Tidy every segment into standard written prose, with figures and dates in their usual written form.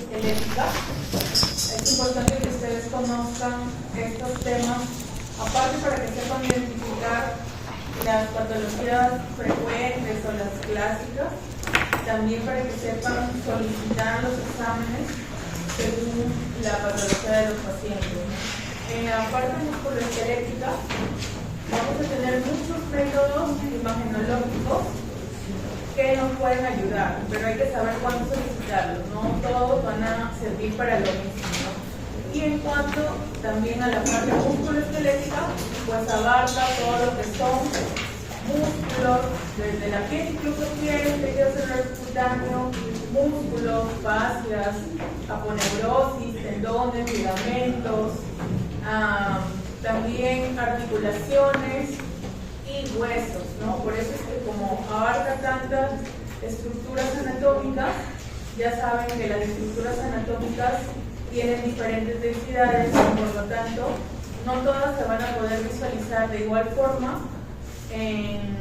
musculoesquelética. Es importante que ustedes conozcan estos temas, aparte para que sepan identificar las patologías frecuentes o las clásicas, también para que sepan solicitar los exámenes según la patología de los pacientes. En la parte musculoesquelética vamos a tener muchos métodos imagenológicos que nos pueden ayudar, pero hay que saber cuándo solicitarlos, no todos van a servir para lo mismo, ¿no? Y en cuanto también a la parte musculoesquelética, pues abarca todo lo que son músculos, desde la piel, incluso piel, tejido celular cutáneo, músculos, fascias, aponeurosis, tendones, ligamentos, también articulaciones y huesos, ¿no? Por eso es que como abarca tantas estructuras anatómicas, ya saben que las estructuras anatómicas tienen diferentes densidades y por lo tanto no todas se van a poder visualizar de igual forma en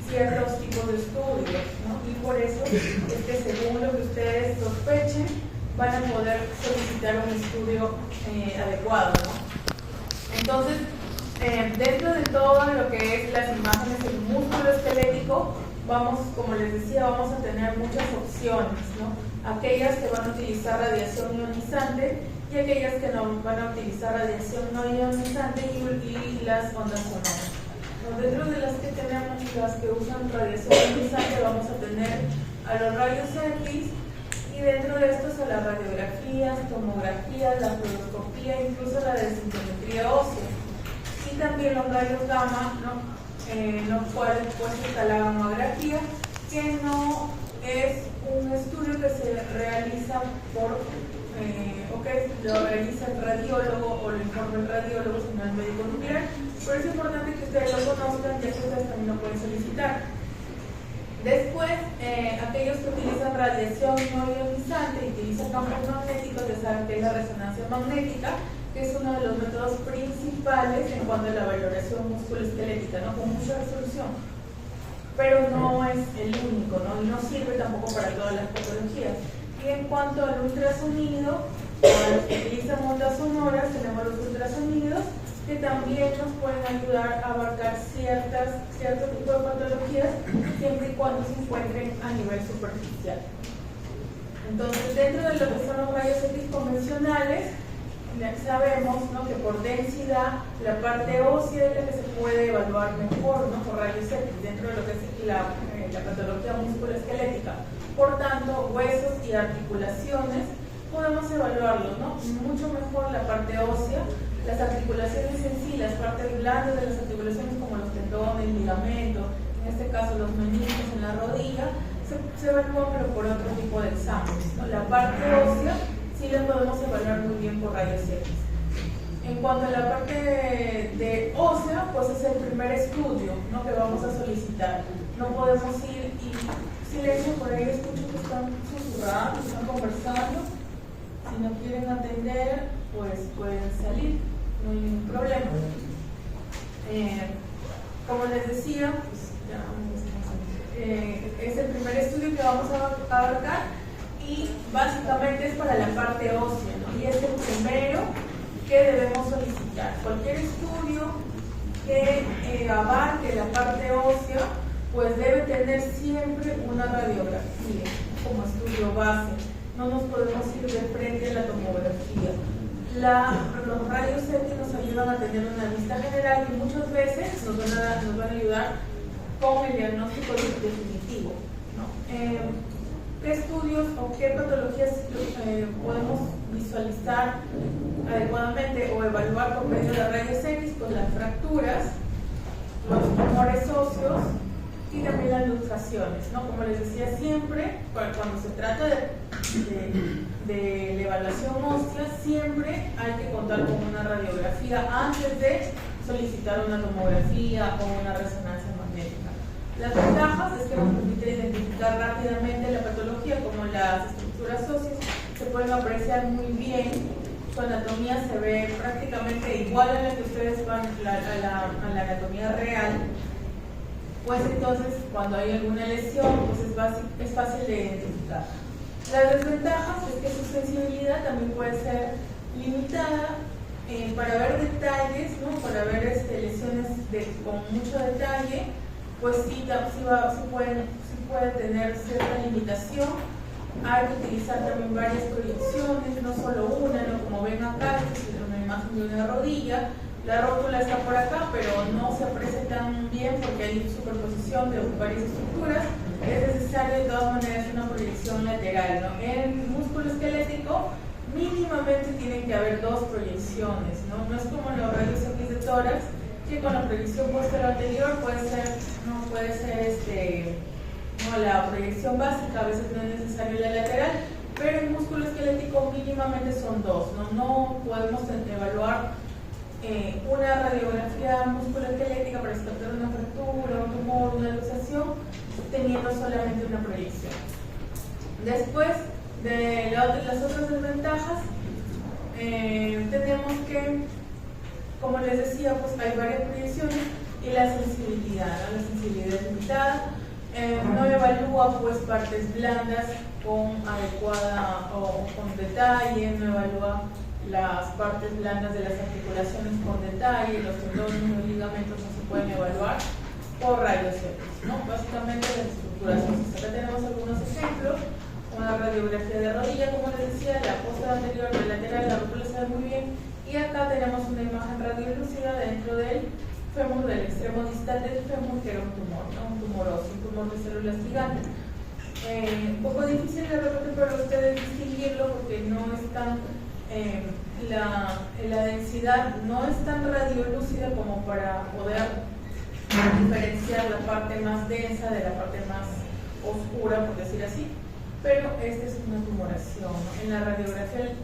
ciertos tipos de estudios, ¿no? Y por eso es que según lo que ustedes sospechen van a poder solicitar un estudio adecuado, ¿no? Entonces, dentro de todo lo que es las imágenes del músculo esquelético, vamos, como les decía, vamos a tener muchas opciones, ¿no? Aquellas que van a utilizar radiación ionizante y aquellas que no van a utilizar radiación no ionizante y las ondas sonoras. Dentro de las que tenemos, las que usan radiación ionizante, vamos a tener a los rayos X y dentro de estos a las radiografías, tomografías, la fluoroscopía, incluso la densitometría ósea. Y también los rayos gamma, ¿no? Los cuales pues está la gamografía, que no es un estudio que se realiza por o que lo realiza el radiólogo o lo informa el radiólogo, sino el médico nuclear. Por eso es importante que ustedes lo conozcan, ya que ustedes también lo pueden solicitar. Después, aquellos que utilizan radiación no ionizante y utilizan campos magnéticos, ya saben que es la resonancia magnética, que es uno de los métodos principales en cuanto a la valoración musculoesquelética, ¿no? Con mucha resolución, pero no es el único, ¿no? Y no sirve tampoco para todas las patologías. Y en cuanto al ultrasonido, para los que utilizan ondas sonoras, tenemos los ultrasonidos que también nos pueden ayudar a abarcar cierto tipo de patologías, siempre y cuando se encuentren a nivel superficial. Entonces, dentro de lo que son los rayos X convencionales, sabemos, ¿no?, que por densidad la parte ósea es la que se puede evaluar mejor, ¿no?, por rayos X dentro de lo que es la patología musculoesquelética. Por tanto, huesos y articulaciones podemos evaluarlos, ¿no?, mucho mejor la parte ósea. Las articulaciones en sí, las partes blandas de las articulaciones como los tendones, ligamentos, en este caso los meniscos en la rodilla, se evalúan pero por otro tipo de exámenes, ¿no? La parte ósea sí la podemos evaluar muy bien por rayos X. En cuanto a la parte de ósea, pues es el primer estudio, ¿no?, que vamos a solicitar. No podemos ir y silencio, por ahí escucho que están susurrando, están conversando. Si no quieren atender, pues pueden salir, no hay ningún problema. Como les decía, pues es el primer estudio que vamos a abarcar y básicamente es para la parte ósea, ¿no? Y es el primero que debemos solicitar. Cualquier estudio que abarque la parte ósea, pues debe tener siempre una radiografía como estudio base. No nos podemos ir de frente a la tomografía. Los rayos X nos ayudan a tener una vista general y muchas veces nos van a ayudar con el diagnóstico definitivo, ¿no? ¿Qué estudios o qué patologías podemos visualizar adecuadamente o evaluar por medio de rayos X? Pues las fracturas, los tumores óseos y también las luxaciones, ¿no? Como les decía siempre, cuando se trata de la evaluación ósea, siempre hay que contar con una radiografía antes de solicitar una tomografía o una resonancia magnética. Las ventajas es que nos permite identificar rápidamente la patología, como las estructuras óseas se pueden apreciar muy bien, su anatomía se ve prácticamente igual a la que ustedes van a la anatomía real. Pues entonces, cuando hay alguna lesión, pues es fácil de identificar. Las desventajas es que su sensibilidad sensibilidad también puede ser limitada para ver detalles, ¿no? Para ver lesiones con mucho detalle, pues sí puede tener cierta limitación. Hay que utilizar también varias proyecciones, no solo una, ¿no? Como ven acá, esta es una imagen de una rodilla. La rótula está por acá, pero no se aprecia tan bien porque hay superposición de varias estructuras. Es necesario de todas maneras una proyección lateral, ¿no? En músculo esquelético mínimamente tienen que haber dos proyecciones, ¿no? No es como los rayos X de tórax, que con la proyección posterior anterior puede ser la proyección básica, a veces no es necesario la lateral, pero en músculo esquelético mínimamente son dos, ¿no? No podemos evaluar una radiografía musculoesquelética para descartar una fractura, un tumor, una luxación, teniendo solamente una proyección. Después de las otras desventajas, tenemos que, como les decía, pues hay varias proyecciones y la sensibilidad, ¿no? La sensibilidad es limitada, no evalúa pues partes blandas con adecuada o con detalle, no evalúa las partes blandas de las articulaciones con detalle, los tendones, los ligamentos no se pueden evaluar por rayos X, ¿no? Básicamente las estructuras óseas. Acá tenemos algunos ejemplos, una radiografía de rodilla, como les decía, la posterior anterior, la lateral, la rótula se ve muy bien, y acá tenemos una imagen radiolúcida dentro del fémur, del extremo distal del fémur, que era un tumor, ¿no? Un tumor óseo, un tumor de células gigantes. Un poco difícil de repente para ustedes distinguirlo porque no es tan la densidad no es tan radiolúcida como para poder diferenciar la parte más densa de la parte más oscura, por decir así, pero esta es una tumoración, ¿no? En la radiografía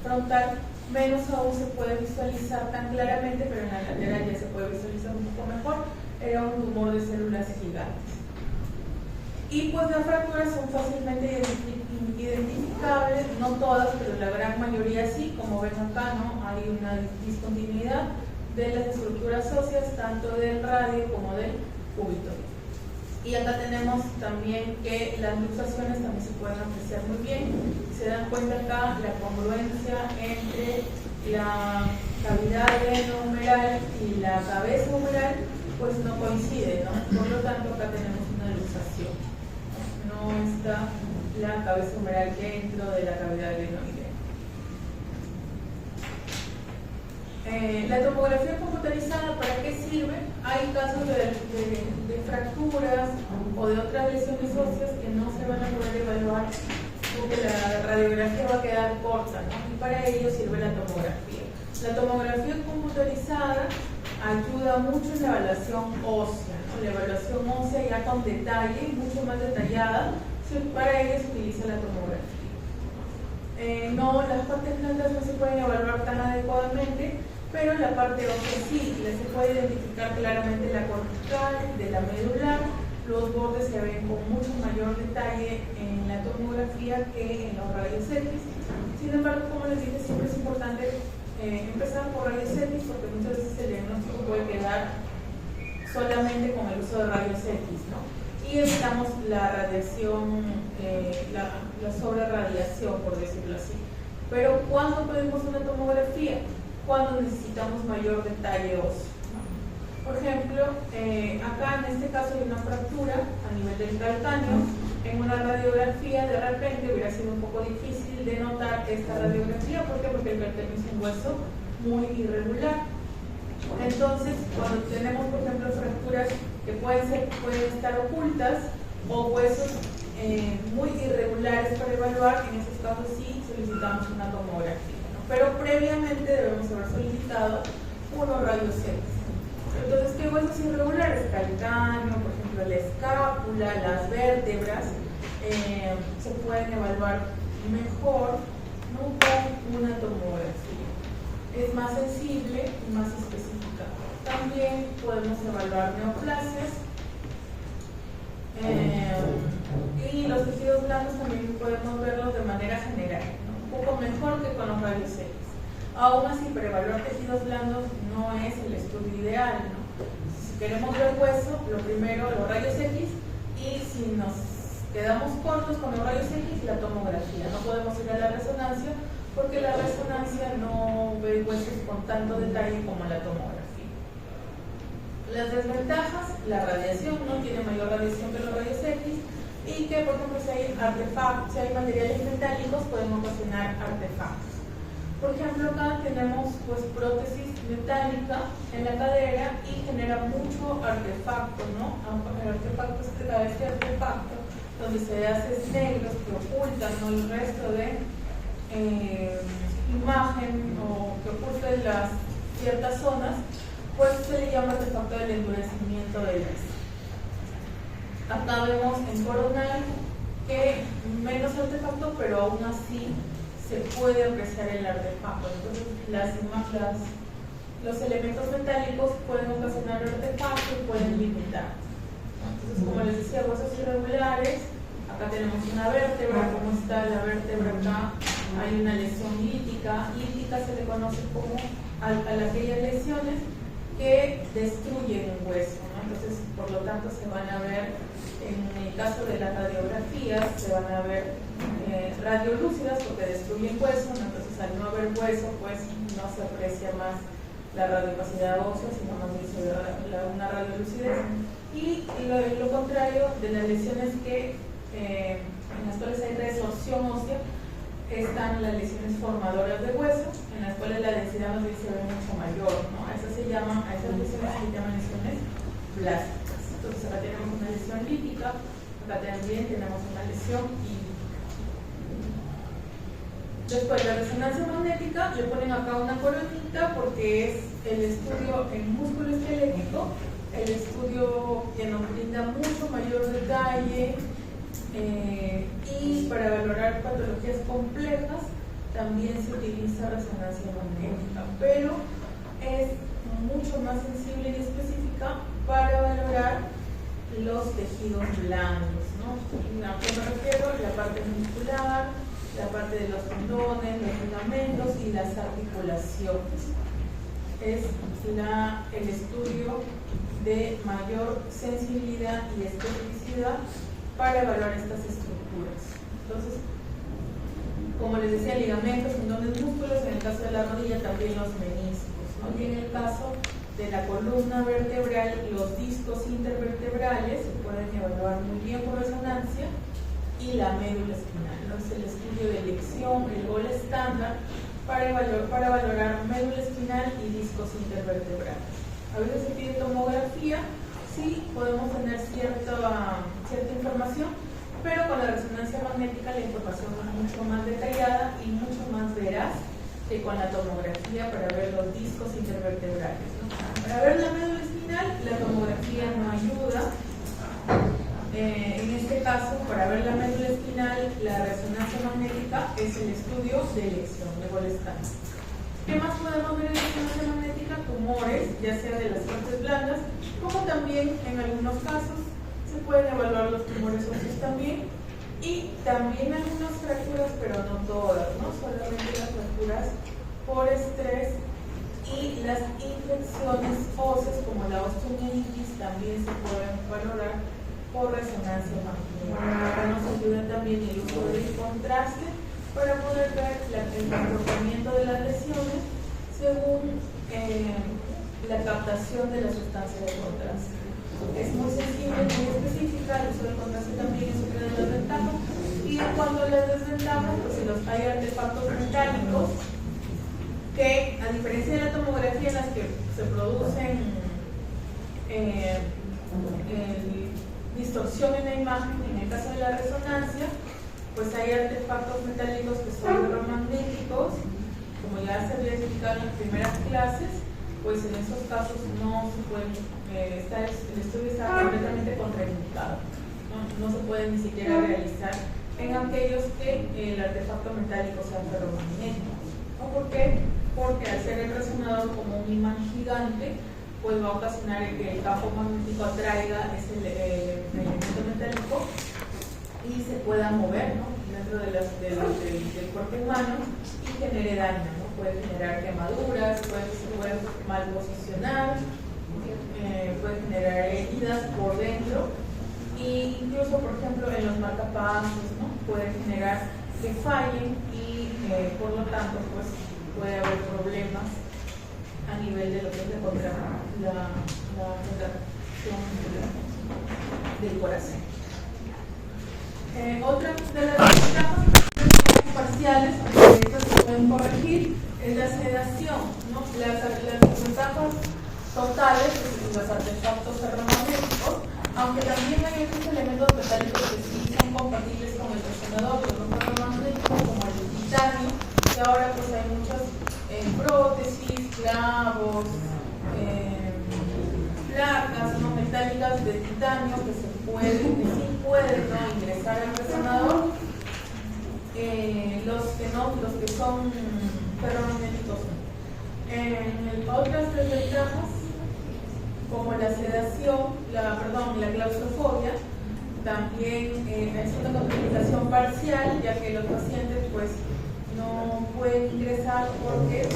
frontal menos aún se puede visualizar tan claramente, pero en la lateral ya se puede visualizar un poco mejor. Era un tumor de células gigantes. Y pues las fracturas son fácilmente identificables, no todas, pero la gran mayoría sí, como ven acá, ¿no? Hay una discontinuidad de las estructuras óseas, tanto del radio como del cúbito. Y acá tenemos también que las luxaciones también se pueden apreciar muy bien. Se dan cuenta acá la congruencia entre la cavidad humeral y la cabeza humeral, pues no coincide, ¿no? Por lo tanto, acá tenemos una luxación. No está la cabeza humeral dentro de la cavidad glenoidea. La tomografía computarizada, ¿para qué sirve? Hay casos de fracturas o de otras lesiones óseas que no se van a poder evaluar porque la radiografía va a quedar corta, ¿no? Y para ello sirve la tomografía. La tomografía computarizada ayuda mucho en la evaluación ósea, ¿no? La evaluación ósea ya con detalle, mucho más detallada, para ello se utiliza la tomografía. Las partes blandas no se pueden evaluar tan adecuadamente, pero la parte ósea sí, se puede identificar claramente la cortical, de la medular, los bordes se ven con mucho mayor detalle en la tomografía que en los rayos X. Sin embargo, como les dije, siempre es importante empezar por rayos X porque muchas veces el diagnóstico puede quedar solamente con el uso de rayos X, ¿no? Y evitamos la radiación, la sobrerradiación, por decirlo así. Pero ¿cuándo pedimos una tomografía? Cuando necesitamos mayor detalle óseo. Por ejemplo, acá en este caso hay una fractura a nivel del calcáneo. En una radiografía de repente hubiera sido un poco difícil de notar esta radiografía. ¿Por qué? Porque el calcáneo es un hueso muy irregular. Entonces, cuando tenemos, por ejemplo, fracturas que pueden estar ocultas o huesos muy irregulares para evaluar, en esos casos sí solicitamos una tomografía, ¿no? Pero previamente debemos haber solicitado unos rayos X. Entonces, ¿qué huesos irregulares? Calcáneo, por ejemplo, la escápula, las vértebras, se pueden evaluar mejor, ¿no? Con una tomografía. Es más sensible y más específica. También podemos evaluar neoplasias y los tejidos blandos también podemos verlos de manera general, ¿no? Un poco mejor que con los rayos X. Aún así, para evaluar tejidos blandos no es el estudio ideal, ¿no? Si queremos ver hueso, lo primero los rayos X, y si nos quedamos cortos con los rayos X y la tomografía. No podemos ir a la resonancia porque la resonancia no ve huesos con tanto detalle como la tomografía. Las desventajas: la radiación, no tiene mayor radiación que los rayos X, y que, por ejemplo, si hay artefactos, si hay materiales metálicos, pueden ocasionar artefactos. Por ejemplo, acá tenemos pues prótesis metálica en la cadera y genera mucho artefacto, ¿no? Este artefacto donde se hace negros que ocultan, ¿no?, el resto de imagen, o que ocultan las ciertas zonas, pues se le llama artefacto del endurecimiento del hueso. Acá vemos en coronal que menos artefacto, pero aún así se puede apreciar el artefacto. Entonces los elementos metálicos pueden ocasionar artefactos y pueden limitar. Entonces, como les decía, huesos irregulares. Acá tenemos una vértebra. ¿Cómo está la vértebra acá? Hay una lesión lítica. Lítica se le conoce como a aquellas lesiones que destruyen un hueso, ¿no? Entonces, por lo tanto, se van a ver, en el caso de las radiografías, se van a ver radiolúcidas porque destruyen hueso, ¿no? Entonces, al no haber hueso, pues no se aprecia más la radiocapacidad ósea, sino más bien se ve una radiolucidez. Y lo contrario de las lesiones en las cuales hay resorción ósea, están las lesiones formadoras de hueso, en las cuales la densidad más bien se ve mucho mayor, ¿no? A esas lesiones se llaman lesiones plásticas. Entonces acá tenemos una lesión lítica, acá también tenemos una lesión lítica. Después, la resonancia magnética, le ponen acá una coronita porque es el estudio en músculo esquelético, el estudio que nos brinda mucho mayor detalle, y para valorar patologías complejas también se utiliza resonancia magnética, pero es mucho más sensible y específica para valorar los tejidos blandos, ¿no? ¿A qué me refiero? La parte muscular, la parte de los tendones, los ligamentos y las articulaciones. Es el estudio de mayor sensibilidad y especificidad para evaluar estas estructuras. Entonces, como les decía, ligamentos, tendones, músculos, en el caso de la rodilla también los meniscos, ¿no? Y en el caso de la columna vertebral, los discos intervertebrales se pueden evaluar muy bien por resonancia, y la médula espinal, ¿no? Es el estudio de elección, el gol estándar para valorar médula espinal y discos intervertebrales. A veces se pide tomografía. Sí, podemos tener cierta información, pero con la resonancia magnética la información es mucho más detallada y mucho más veraz que con la tomografía para ver los discos intervertebrales, ¿no? Para ver la médula espinal, la tomografía no ayuda. En este caso, para ver la médula espinal, la resonancia magnética es el estudio de elección, de gol estándar. ¿Qué más podemos ver en la resonancia magnética? Tumores, ya sea de las partes blandas, como también en algunos casos se pueden evaluar los tumores óseos también, y también algunas fracturas, pero no todas, ¿no? Solamente las fracturas por estrés, y las infecciones óseas como la osteomielitis también se pueden valorar por resonancia magnética. Nos ayuda también el uso del contraste para poder ver el comportamiento de las lesiones según la captación de la sustancia de contraste. Es muy sensible, muy específica, el uso del contraste también es una de las ventajas. Y en cuanto a las desventajas, pues si hay artefactos metálicos que, a diferencia de la tomografía en las que se producen distorsión en la imagen, en el caso de la resonancia, pues hay artefactos metálicos que son ferromagnéticos, como ya se había explicado en las primeras clases, pues en esos casos no se pueden, el estudio está completamente contraindicado, no se puede ni siquiera realizar en aquellos que el artefacto metálico sea ferromagnético. ¿No? ¿Por qué? Porque al ser el resonador como un imán gigante, pues va a ocasionar que el campo magnético atraiga ese elemento metálico y se pueda mover, ¿no?, dentro del cuerpo humano y genere daño, ¿no? Puede generar quemaduras, se puede mal posicionar, puede generar heridas por dentro e incluso, por ejemplo, en los marcapasos, ¿no? Puede generar que fallen y por lo tanto pues puede haber problemas a nivel de lo que es la contracción del corazón. Otra de las ventajas parciales, aunque estas se pueden corregir, es la sedación, ¿no? Las ventajas totales, los artefactos ferromagnéticos, aunque también hay otros elementos metálicos que sí son compatibles con el resonador, los ferromagnéticos, como el titanio, que ahora pues hay muchas prótesis, clavos, placas, ¿no? Metálicas de titanio que sí pueden, ¿no? Ingresar al resonador. Los que son ferromagnéticos. Otras desventajas, como la sedación, la claustrofobia, también es una contraindicación parcial, ya que los pacientes pues no pueden ingresar porque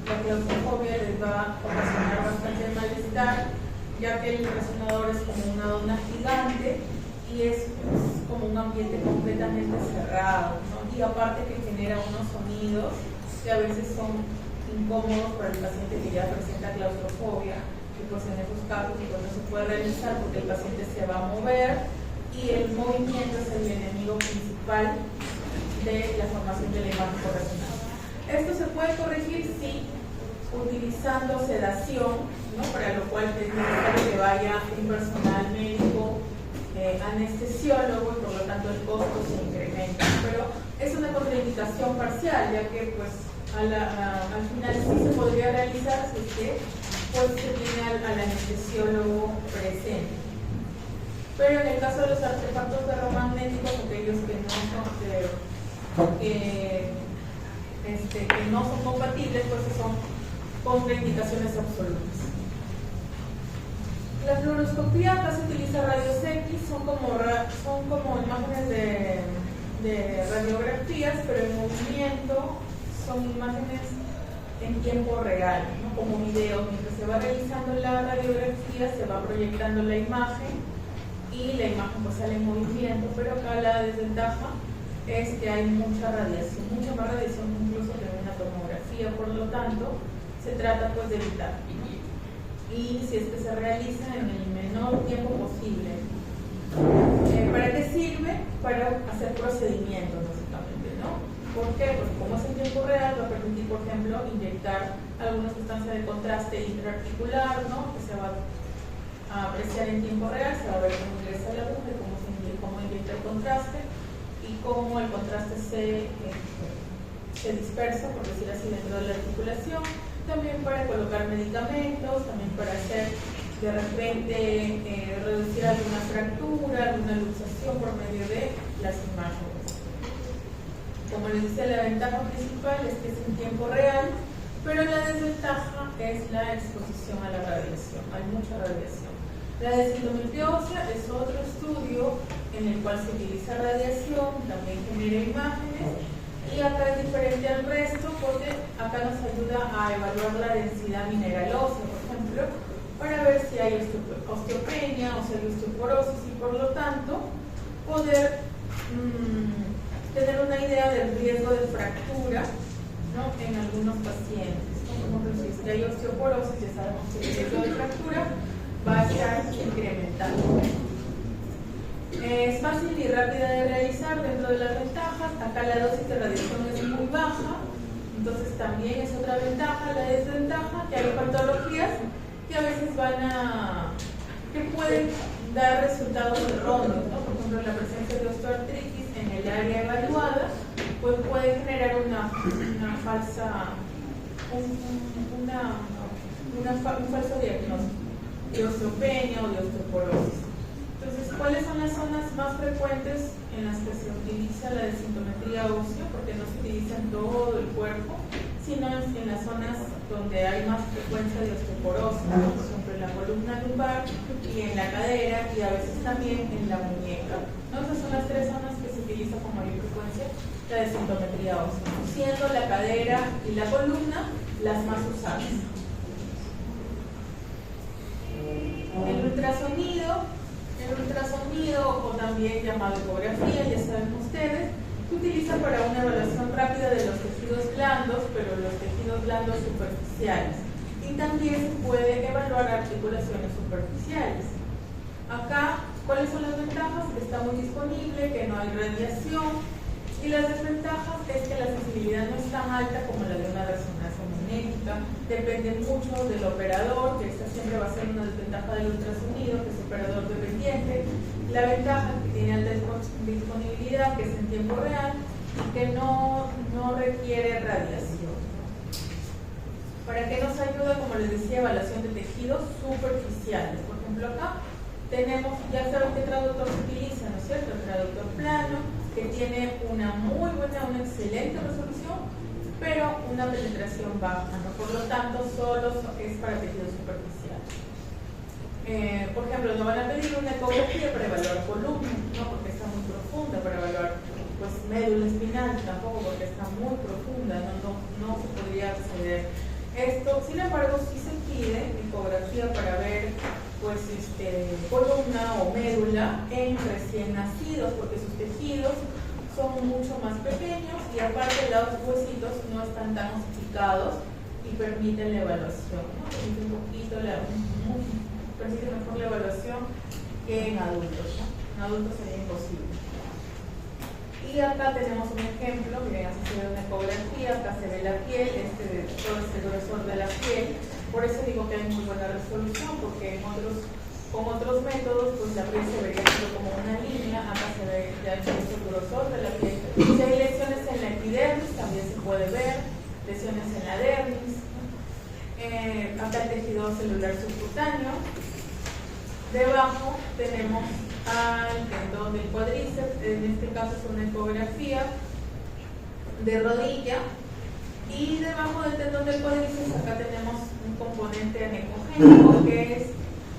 la claustrofobia les va a ocasionar bastante malestar, ya que el resonador es como una dona gigante y es como un ambiente completamente cerrado, ¿no? Y aparte que genera unos sonidos que a veces son incómodos para el paciente que ya presenta claustrofobia, que pues en esos casos pues no se puede realizar porque el paciente se va a mover y el movimiento es el enemigo principal de la formación de la imagen por resonancia. Esto se puede corregir sí utilizando sedación, ¿no? Para lo cual es necesario que vaya un personal médico, anestesiólogo, y por lo tanto el costo se incrementa. Pero es una contraindicación parcial, ya que pues al final sí se podría realizar si es que pues, se tiene al anestesiólogo presente. Pero en el caso de los artefactos ferromagnéticos, aquellos que no son compatibles, pues son contraindicaciones absolutas. La fluoroscopía acá se utiliza rayos X, son como imágenes de radiografías, pero en movimiento, son imágenes en tiempo real, ¿no? Como videos. Mientras se va realizando la radiografía, se va proyectando la imagen y la imagen pues sale en movimiento, pero acá la desventaja es que hay mucha radiación, mucha más radiación incluso que en una tomografía, por lo tanto se trata pues de evitar. Y si es que se realiza en el menor tiempo posible. ¿Para qué sirve? Para hacer procedimientos, básicamente, ¿no? ¿Por qué? Pues como es en tiempo real, va a permitir, por ejemplo, inyectar alguna sustancia de contraste intraarticular, ¿no? Que se va a apreciar en tiempo real, se va a ver cómo ingresa la aguja, cómo inyecta el contraste y cómo el contraste se dispersa, por decir así, dentro de la articulación. También para colocar medicamentos, también para hacer de repente reducir alguna fractura, alguna luxación por medio de las imágenes. Como les decía, la ventaja principal es que es en tiempo real, pero la desventaja es la exposición a la radiación. Hay mucha radiación. La densitometría ósea es otro estudio en el cual se utiliza radiación, también genera imágenes. Y acá es diferente al resto porque acá nos ayuda a evaluar la densidad mineral ósea, por ejemplo, para ver si hay osteopenia o si hay osteoporosis y por lo tanto poder tener una idea del riesgo de fractura, ¿no? En algunos pacientes, ¿no? Por ejemplo, si es que hay osteoporosis, ya sabemos que el riesgo de fractura va a estar incrementando. Es fácil y rápida de realizar dentro de las ventajas. Acá la dosis de radiación es muy baja, entonces también es otra ventaja. La desventaja, que hay patologías que a veces que pueden dar resultados erróneos, ¿no? Por ejemplo, la presencia de osteoartritis en el área evaluada pues puede generar un falso diagnóstico de osteopenia o de osteoporosis. Entonces, ¿cuáles son las zonas más frecuentes en las que se utiliza la densitometría ósea? Porque no se utiliza en todo el cuerpo, sino en las zonas donde hay más frecuencia de osteoporosis, ¿no? Por ejemplo, en la columna lumbar y en la cadera y a veces también en la muñeca, ¿no? Esas son las tres zonas que se utiliza con mayor frecuencia la densitometría ósea, siendo la cadera y la columna las más usadas. El ultrasonido El ultrasonido, o también llamado ecografía, ya saben ustedes, se utiliza para una evaluación rápida de los tejidos blandos, pero los tejidos blandos superficiales. Y también se puede evaluar articulaciones superficiales. Acá, ¿cuáles son las ventajas? Que está muy disponible, que no hay radiación. Y las desventajas es que la sensibilidad no es tan alta como la de una resonancia magnética. Depende mucho del operador, que esta siempre va a ser una desventaja del ultrasonido, que es operador dependiente. La ventaja que tiene alta disponibilidad, que es en tiempo real, y que no requiere radiación. ¿Para qué nos ayuda? Como les decía, evaluación de tejidos superficiales. Por ejemplo, acá tenemos, ya saben qué traductor se utiliza, ¿no es cierto? El traductor plano, que tiene una muy buena, una excelente resolución, pero una penetración baja, ¿no? Por lo tanto, solo es para tejidos superficiales. Por ejemplo, no van a pedir una ecografía para evaluar columna, ¿no? Porque está muy profunda, para evaluar pues médula espinal, tampoco, porque está muy profunda, no se podría acceder. Esto, sin embargo, sí se pide ecografía para ver pues columna o médula en recién nacidos, porque sus tejidos son mucho más pequeños y aparte los huesitos no están tan ossificados y permiten la evaluación, ¿no? Permite un poquito permite mejor la evaluación que en adultos, ¿no? En adultos sería imposible. Y acá tenemos un ejemplo, miren, así se ve una ecografía, acá se ve la piel, todo este grosor de la piel. Por eso digo que hay muy buena resolución, porque con otros métodos, pues la piel se vería como una línea, acá se ve ya el grosor de la piel. Si hay lesiones en la epidermis, también se puede ver, lesiones en la dermis. Acá el tejido celular subcutáneo. Debajo tenemos al tendón del cuádriceps, en este caso es una ecografía de rodilla, y debajo del tendón del cuádriceps acá tenemos un componente anecogénico que es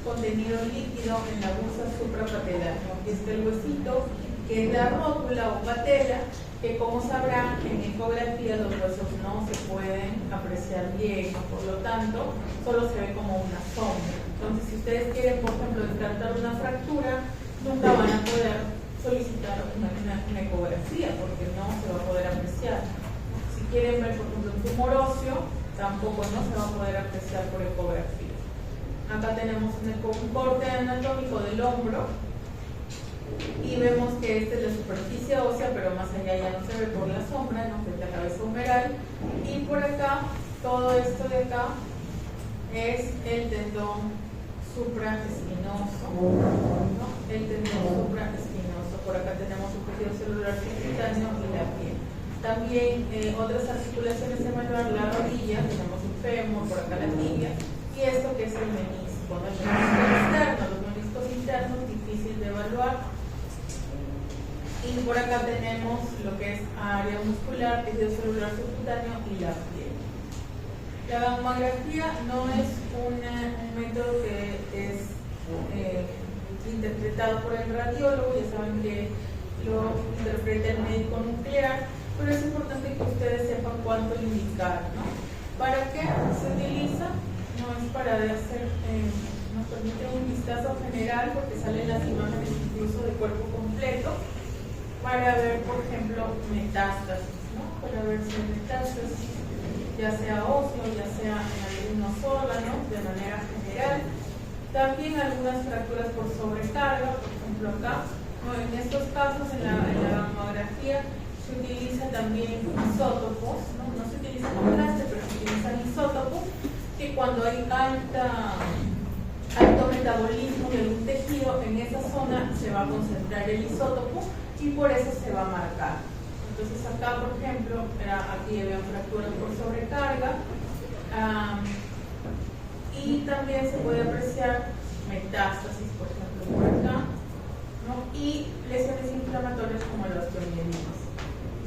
contenido líquido en la bursa suprapatelar. Aquí está el huesito, que es la rótula o patela, que como sabrán en ecografía los huesos no se pueden apreciar bien, por lo tanto solo se ve como una sombra. Entonces, si ustedes quieren, por ejemplo, descartar una fractura, nunca van a poder solicitar una ecografía porque no se va a poder apreciar. Si quieren ver, por ejemplo, un tumor óseo, tampoco no se va a poder apreciar por ecografía. Acá tenemos un corte anatómico del hombro y vemos que esta es la superficie ósea, pero más allá ya no se ve por la sombra, ¿no? Que es la cabeza humeral. Y por acá, todo esto de acá es el tendón supraespinoso, ¿no? El tendón supraespinoso. Por acá tenemos un tejido celular subcutáneo y la piel. También otras articulaciones de manual, la rodilla, tenemos el fémur, por acá la tibia, y esto que es el menisco, ¿no? El menisco externo, los meniscos internos, difícil de evaluar. Y por acá tenemos lo que es área muscular, tejido celular subcutáneo y la piel. La gamografía no es un método que es interpretado por el radiólogo, ya saben que lo interpreta el médico nuclear, pero es importante que ustedes sepan cuánto indicar, ¿no? ¿Para qué se utiliza? No es para hacer, nos permite un vistazo general porque salen las imágenes incluso de cuerpo completo, para ver, por ejemplo, metástasis, ¿no? Para ver si hay metástasis, ya sea óseo, ya sea en algunos órganos, de manera general. También algunas fracturas por sobrecarga, por ejemplo acá. Bueno, en estos casos, en la gamografía, se utiliza también isótopos, ¿no? No se utiliza contraste, pero se utilizan isótopos, que cuando hay alto metabolismo de un tejido, en esa zona se va a concentrar el isótopo y por eso se va a marcar. Entonces acá, por ejemplo, aquí había fracturas por sobrecarga, y también se puede apreciar metástasis, por ejemplo, por acá, ¿no? Y lesiones inflamatorias como la osteomielitis.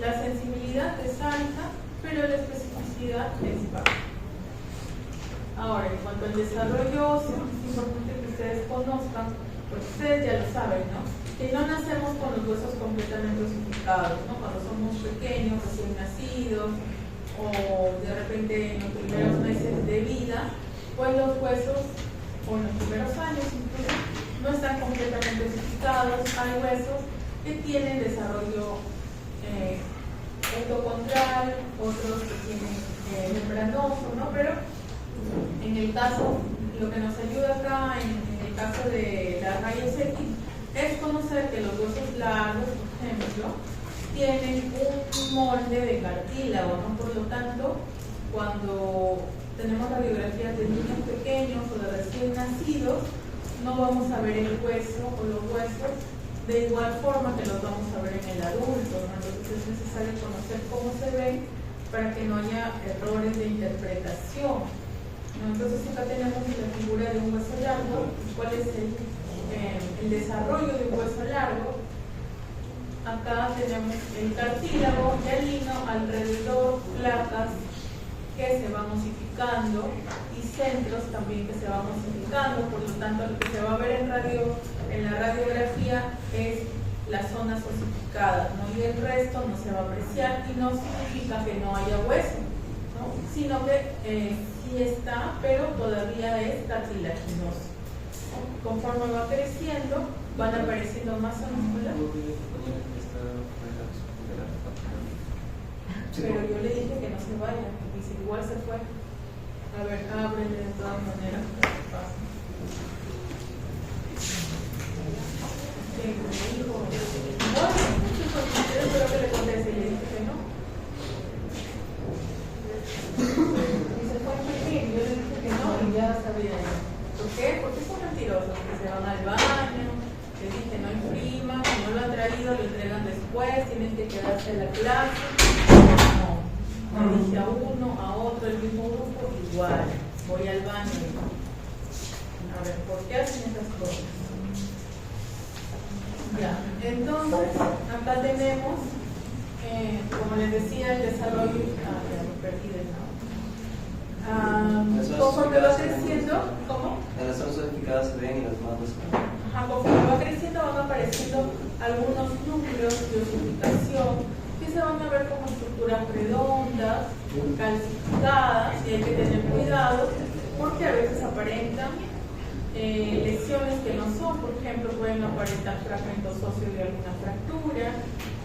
La sensibilidad es alta, pero la especificidad es baja. Ahora, en cuanto al desarrollo óseo, es importante que ustedes conozcan, pues ustedes ya lo saben, ¿no? Que no nacemos con los huesos completamente osificados, ¿no? Cuando somos pequeños, recién nacidos, o de repente en los primeros meses de vida, pues los huesos, o en los primeros años incluso, no están completamente ossificados. Hay huesos que tienen desarrollo endocontral, otros que tienen membranoso, ¿no? Pero en el caso, lo que nos ayuda acá, en el caso de la rayos X, es conocer que los huesos largos, por ejemplo, tienen un molde de cartílago, ¿no? Por lo tanto, cuando tenemos radiografías de niños pequeños o de recién nacidos, no vamos a ver el hueso o los huesos de igual forma que los vamos a ver en el adulto, ¿no? Entonces es necesario conocer cómo se ven para que no haya errores de interpretación, ¿no? Entonces acá tenemos la figura de un hueso largo. ¿Cuál es el desarrollo de un hueso largo? Acá tenemos el cartílago hialino, alrededor placas que se van osificando y centros también que se van osificando. Por lo tanto, lo que se va a ver en la radiografía es las zonas osificadas, ¿no? Y el resto no se va a apreciar, y no significa que no haya hueso, ¿no? Sino que sí está, pero todavía es cartilaginoso. Conforme va creciendo, van apareciendo masa muscular. Pero yo le dije que no se vaya, y si igual se fue. A ver, ábrele de todas maneras. ¿Qué pasa? Me dijo, bueno, yo espero que le conteste, y le dije que no. Y se fue a mentir, yo le dije que no, y ya sabía. ¿Por qué? Porque son mentirosos, que se van al baño. Le dije, no impriman, si no lo han traído, lo entregan después, tienen que quedarse en la clase. No, le dije a uno, a otro, el mismo grupo, igual, voy al baño. A ver, ¿por qué hacen esas cosas? Ya, entonces, acá tenemos, como les decía, el desarrollo. Ya me perdí de nuevo. Conforme va creciendo, ¿cómo? En las zonas osificadas se ven y las más conforme va creciendo van apareciendo algunos núcleos de osificación que se van a ver como estructuras redondas, calcificadas, y hay que tener cuidado porque a veces aparentan lesiones que no son. Por ejemplo, pueden aparentar fragmentos óseos de alguna fractura,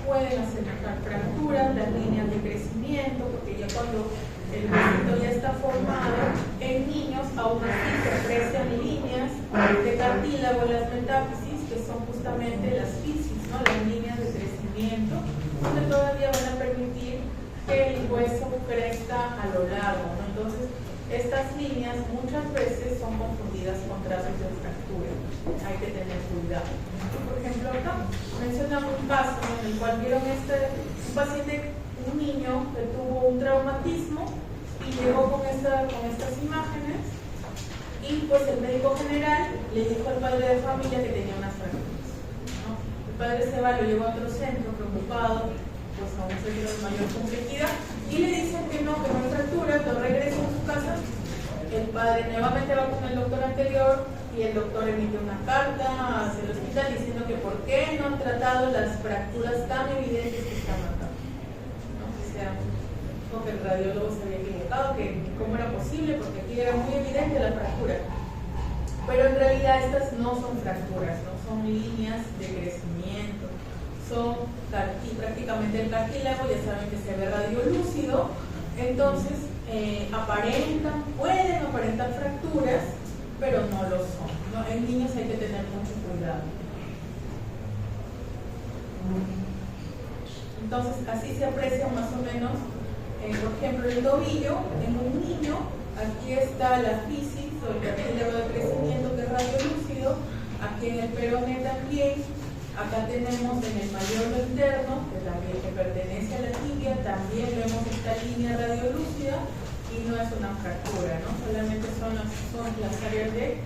pueden asemejar fracturas, las líneas de crecimiento, porque ya cuando el huesito ya está formado, en niños aún así se aprecian líneas de cartílago en las metáfisis, que son justamente las fisis, ¿no? Las líneas de crecimiento, donde todavía van a permitir que el hueso crezca a lo largo, ¿no? Entonces, estas líneas muchas veces son confundidas con trazos de fractura. Hay que tener cuidado. Por ejemplo, acá mencionamos un caso en el cual vieron un paciente, un niño que tuvo un traumatismo y llegó con estas imágenes, y pues el médico general le dijo al padre de familia que tenía unas fracturas, ¿no? El padre se va, lo llevó a otro centro preocupado, pues a un centro de mayor complejidad, y le dicen que no hay fracturas, lo regresa a su casa. El padre nuevamente va con el doctor anterior y el doctor emite una carta hacia el hospital diciendo que por qué no han tratado las fracturas tan evidentes que están acá, ¿no? O sea, que el radiólogo se había equivocado, que cómo era posible, porque aquí era muy evidente la fractura. Pero en realidad estas no son fracturas, no son líneas de crecimiento, son prácticamente el cartílago, ya saben que se ve radiolúcido, entonces pueden aparentar fracturas, pero no lo son, ¿no? En niños hay que tener mucho cuidado. Entonces así se aprecia más o menos. Por ejemplo, el tobillo en un niño, aquí está la fisis o el cartílago de crecimiento, que es radiolúcido, aquí en el peroné también, acá tenemos en el mayolo interno, que también que pertenece a la tibia, también vemos esta línea radiolúcida y no es una fractura, ¿no? Solamente son las áreas de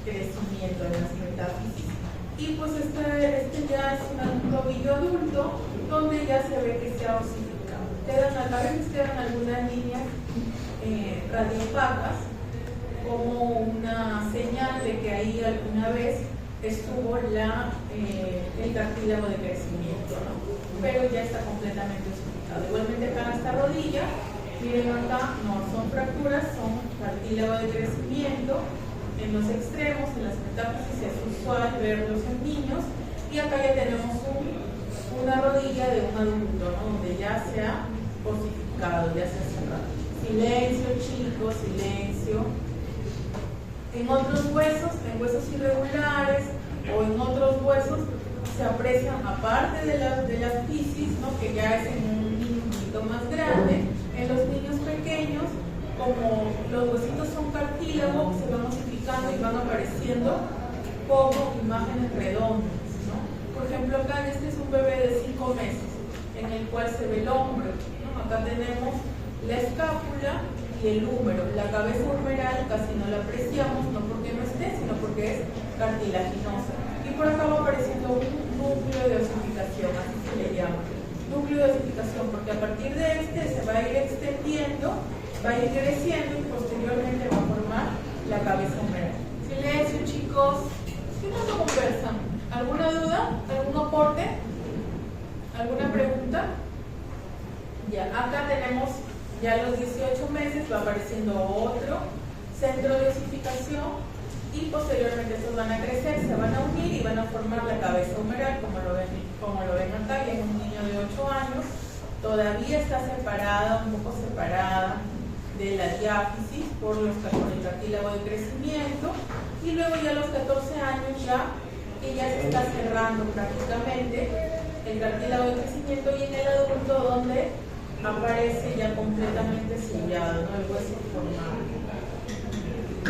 crecimiento de las metáfisis. Y pues este ya es un tobillo adulto, donde ya se ve que se ha osificado. A veces quedan algunas líneas radiopacas como una señal de que ahí alguna vez estuvo el cartílago de crecimiento, ¿no? Pero ya está completamente osificado. Igualmente acá en esta rodilla, miren acá, no son fracturas, son cartílago de crecimiento, en los extremos, en las metáfisis, es usual verlos en niños, y acá ya tenemos una rodilla de un adulto, ¿no? Donde ya se ha ossificado, ya se ha cerrado. Silencio, chicos, silencio. En otros huesos, en huesos irregulares o en otros huesos, se aprecian, aparte de las fisis, ¿no? Que ya es en un niño un poquito más grande, en los niños pequeños, como los huesitos son cartílago, se van ossificando y van apareciendo como imágenes redondas, ¿no? Por ejemplo, acá este es un bebé de 5 meses, en el cual se ve el hombro, ¿no? Acá tenemos la escápula y el húmero. La cabeza humeral casi no la apreciamos, no porque no esté, sino porque es cartilaginosa. Y por acá va apareciendo un núcleo de osificación, así se le llama. Núcleo de osificación, porque a partir de este se va a ir extendiendo, va a ir creciendo y posteriormente va a formar la cabeza humeral. Silencio, chicos. ¿Qué tanto conversan? ¿Alguna duda? ¿Algún aporte? ¿Alguna pregunta? Ya, acá tenemos ya a los 18 meses, va apareciendo otro centro de osificación y posteriormente estos van a crecer, se van a unir y van a formar la cabeza humeral, como lo ven acá, y es un niño de 8 años, todavía está separada, un poco separada de la diáfisis por el cartílago de crecimiento, y luego ya a los 14 años que ya se está cerrando prácticamente el cartílago de crecimiento, y en el adulto donde aparece ya completamente sellado, ¿no? El hueso formado.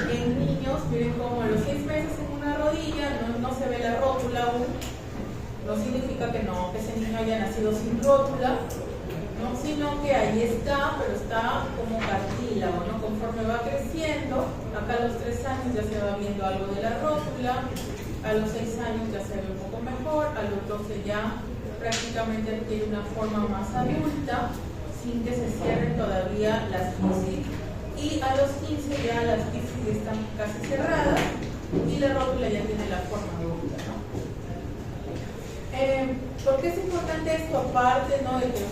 En niños, miren como a los 6 meses en una rodilla no se ve la rótula aún, no significa que ese niño haya nacido sin rótula, ¿no? Sino que ahí está, pero está como cartílago, ¿no? Conforme va creciendo, acá a los 3 años ya se va viendo algo de la rótula, a los 6 años ya se ve un poco mejor, a los 12 ya prácticamente adquiere una forma más adulta, sin que se cierren todavía las fisis, y a los 15 ya las fisis están casi cerradas y la rótula ya tiene la forma adulta, ¿no? ¿Por qué es importante esto? Aparte, ¿no? de que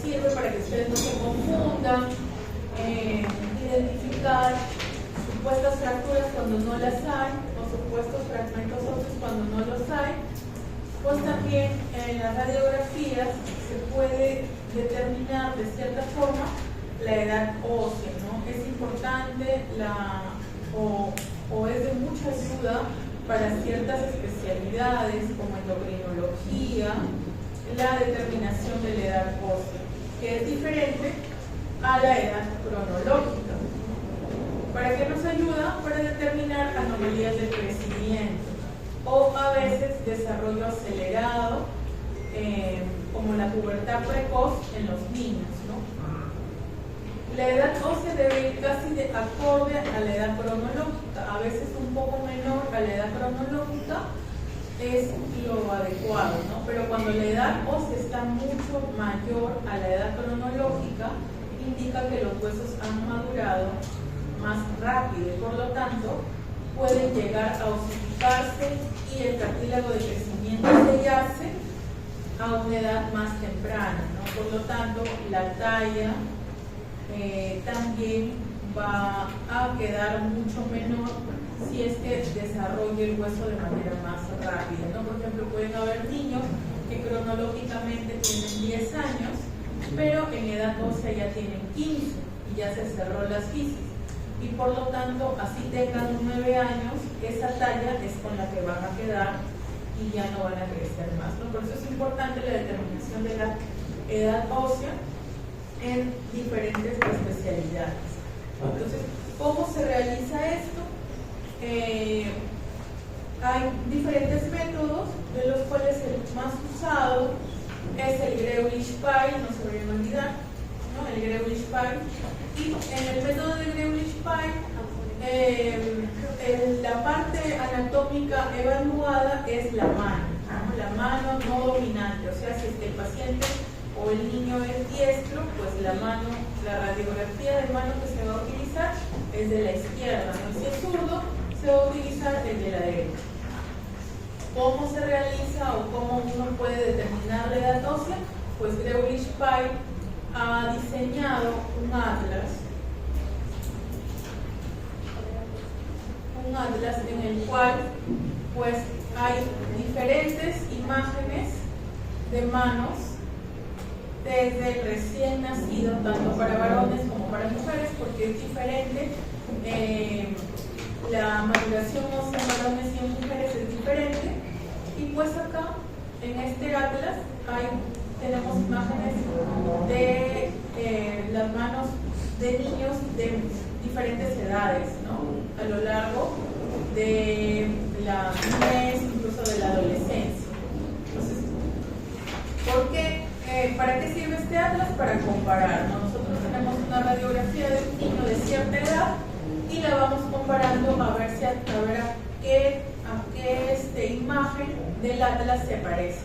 sirve para que ustedes no se confundan, identificar supuestas fracturas cuando no las hay, o supuestos fragmentos óseos cuando no los hay. Pues también en las radiografías se puede determinar de cierta forma la edad ósea, ¿no? Es importante o es de mucha ayuda para ciertas especialidades como endocrinología, la determinación de la edad ósea, que es diferente a la edad cronológica. ¿Para qué nos ayuda? Para determinar anomalías del crecimiento o a veces desarrollo acelerado, como la pubertad precoz en los niños, ¿no? La edad ósea debe ir casi de acorde a la edad cronológica, a veces un poco menor a la edad cronológica es lo adecuado, ¿no? Pero cuando la edad ósea está mucho mayor a la edad cronológica, indica que los huesos han madurado más rápido y por lo tanto pueden llegar a osificarse y el cartílago de crecimiento sellarse a una edad más temprana, ¿no? Por lo tanto, la talla también va a quedar mucho menor si es que desarrolla el hueso de manera más rápida, ¿no? Por ejemplo, pueden haber niños que cronológicamente tienen 10 años, pero en edad ósea ya tienen 15 y ya se cerró las fisis. Y por lo tanto, así tengan 9 años, esa talla es con la que van a quedar y ya no van a crecer más, ¿no? Por eso es importante la determinación de la edad ósea en diferentes especialidades. Entonces, ¿cómo se realiza esto? Hay diferentes métodos, de los cuales el más usado es el Greulich-Pyle, no se vayan a olvidar, ¿no? El Greulich-Pyle. Y en el método de Greulich-Pyle, la parte anatómica evaluada es la mano, ¿no? La mano no dominante, o sea, si es que el paciente o el niño es diestro, pues la radiografía de mano que se va a utilizar es de la izquierda, ¿no? Si es zurdo, se va a utilizar el de la derecha. ¿Cómo se realiza o cómo uno puede determinar la edad ósea? Pues Greulich-Pyle ha diseñado un atlas un atlas en el cual pues hay diferentes imágenes de manos desde el recién nacido, tanto para varones como para mujeres, porque es diferente. La maduración ósea en varones y en mujeres es diferente. Y pues acá, en este atlas, tenemos imágenes de las manos de niños de diferentes edades, ¿no? A lo largo de la niñez, incluso de la adolescencia. Entonces, ¿por qué? ¿Para qué sirve este atlas? Para comparar, ¿no? Nosotros tenemos una radiografía de un niño de cierta edad y la vamos comparando a ver a qué imagen del atlas se parece,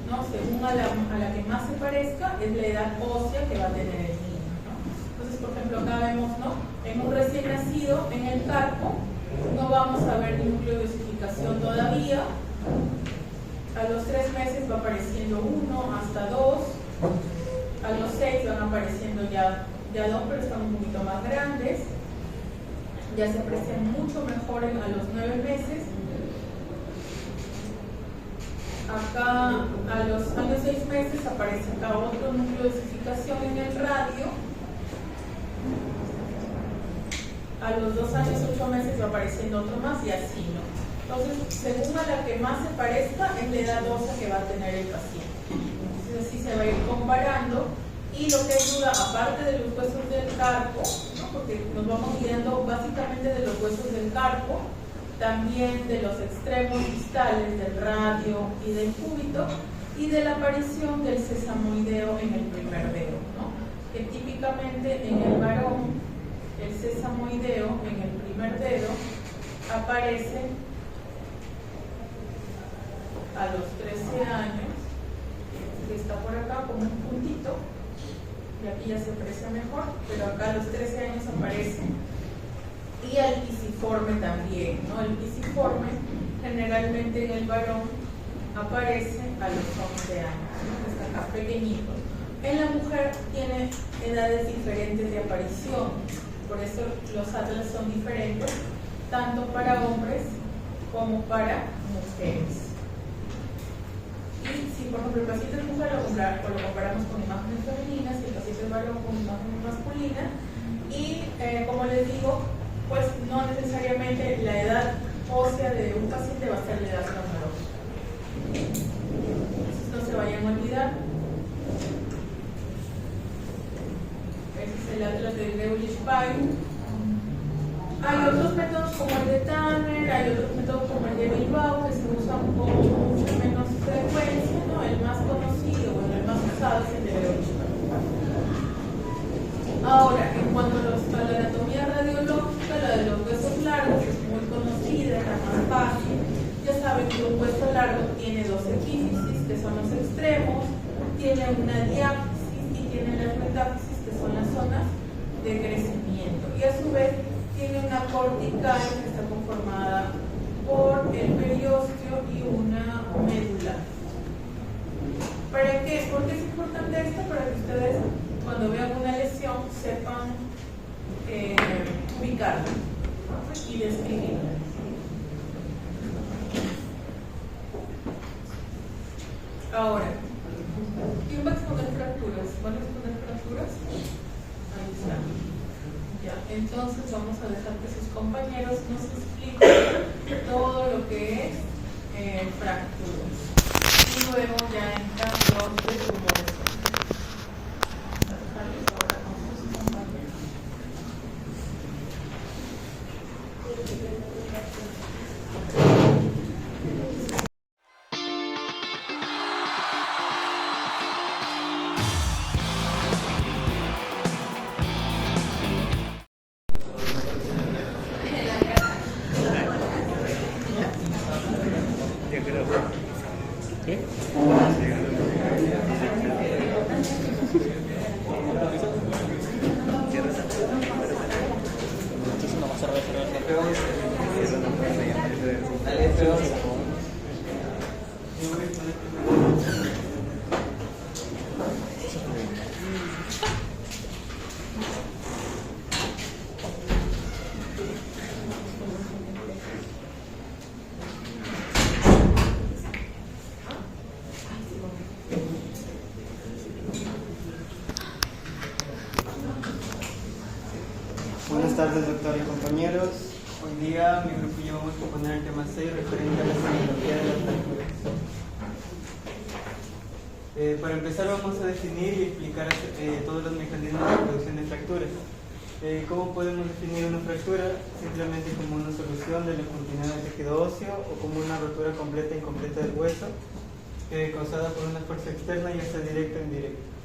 ¿no? Según a la que más se parezca es la edad ósea que va a tener el niño, ¿no? Entonces, por ejemplo, acá vemos, ¿no? En un recién nacido, en el carpo, no vamos a ver núcleo de osificación todavía. A los 3 meses va apareciendo 1 hasta 2. A los 6 van apareciendo ya 2, pero están un poquito más grandes. Ya se aprecian mucho mejor a los 9 meses. Acá a los 6 meses aparece acá otro núcleo de osificación en el radio. A los 2 años, 8 meses va apareciendo otro más y así, ¿no? Entonces, según a la que más se parezca, es la edad ósea que va a tener el paciente. Entonces, así se va a ir comparando. Y lo que ayuda, aparte de los huesos del carpo, ¿no? Porque nos vamos guiando básicamente de los huesos del carpo, también de los extremos distales del radio y del cúbito, y de la aparición del sesamoideo en el primer dedo, ¿no? Que típicamente en el varón, el sesamoideo en el primer dedo aparece a los 13 años, que está por acá como un puntito, y aquí ya se aprecia mejor, pero acá a los 13 años aparece. Y al pisiforme también, ¿no? El pisiforme generalmente en el varón aparece a los 11 años, ¿no? Está acá pequeñito. En la mujer tiene edades diferentes de aparición, por eso los atlas son diferentes, tanto para hombres como para mujeres. Y si por ejemplo el paciente es mujer, lo comparamos con imágenes femeninas, y el paciente es varón con imágenes masculinas, y como les digo, pues no necesariamente la edad ósea de un paciente va a ser la edad cronológica. Entonces no se vayan a olvidar. Ese es el atlas de Greulich-Payen. Hay otros métodos como el de Tanner, hay otros métodos como el de Bilbao que se usan con mucha menos frecuencia, ¿no? El más conocido, bueno, el más usado es el de Greulich-Payen. Ahora, en cuanto a la anatomía radiológica, la de los huesos largos es muy conocida, es la más fácil. Ya saben que un hueso largo tiene 2 epífisis, que son los extremos, tiene una diáfisis y tiene las metáfisis, que son las zonas de crecimiento. Y a su vez tiene una cortical que está conformada por el periósteo y una médula. ¿Para qué? ¿Por qué es importante esto? Para que ustedes, cuando vean una lesión, sepan ubicarla, ¿no? Y describirla. Ahora, ¿quién va a exponer fracturas? ¿Van a exponer fracturas? Ahí está. Ya, entonces vamos a dejar que sus compañeros nos expliquen todo lo que es fracturas. Y luego ya en caso de tumores. Vamos a dejarles ahora con sus compañeros. ¿Qué? Buenas tardes, doctor y compañeros. Hoy día mi grupo y yo vamos a proponer el tema 6 referente a la semiología de las fracturas. Para empezar vamos a definir y explicar todos los mecanismos de producción de fracturas. ¿Cómo podemos definir una fractura? Simplemente como una solución de la continuidad del tejido óseo o como una rotura completa e incompleta del hueso causada por una fuerza externa, ya sea directa o indirecta.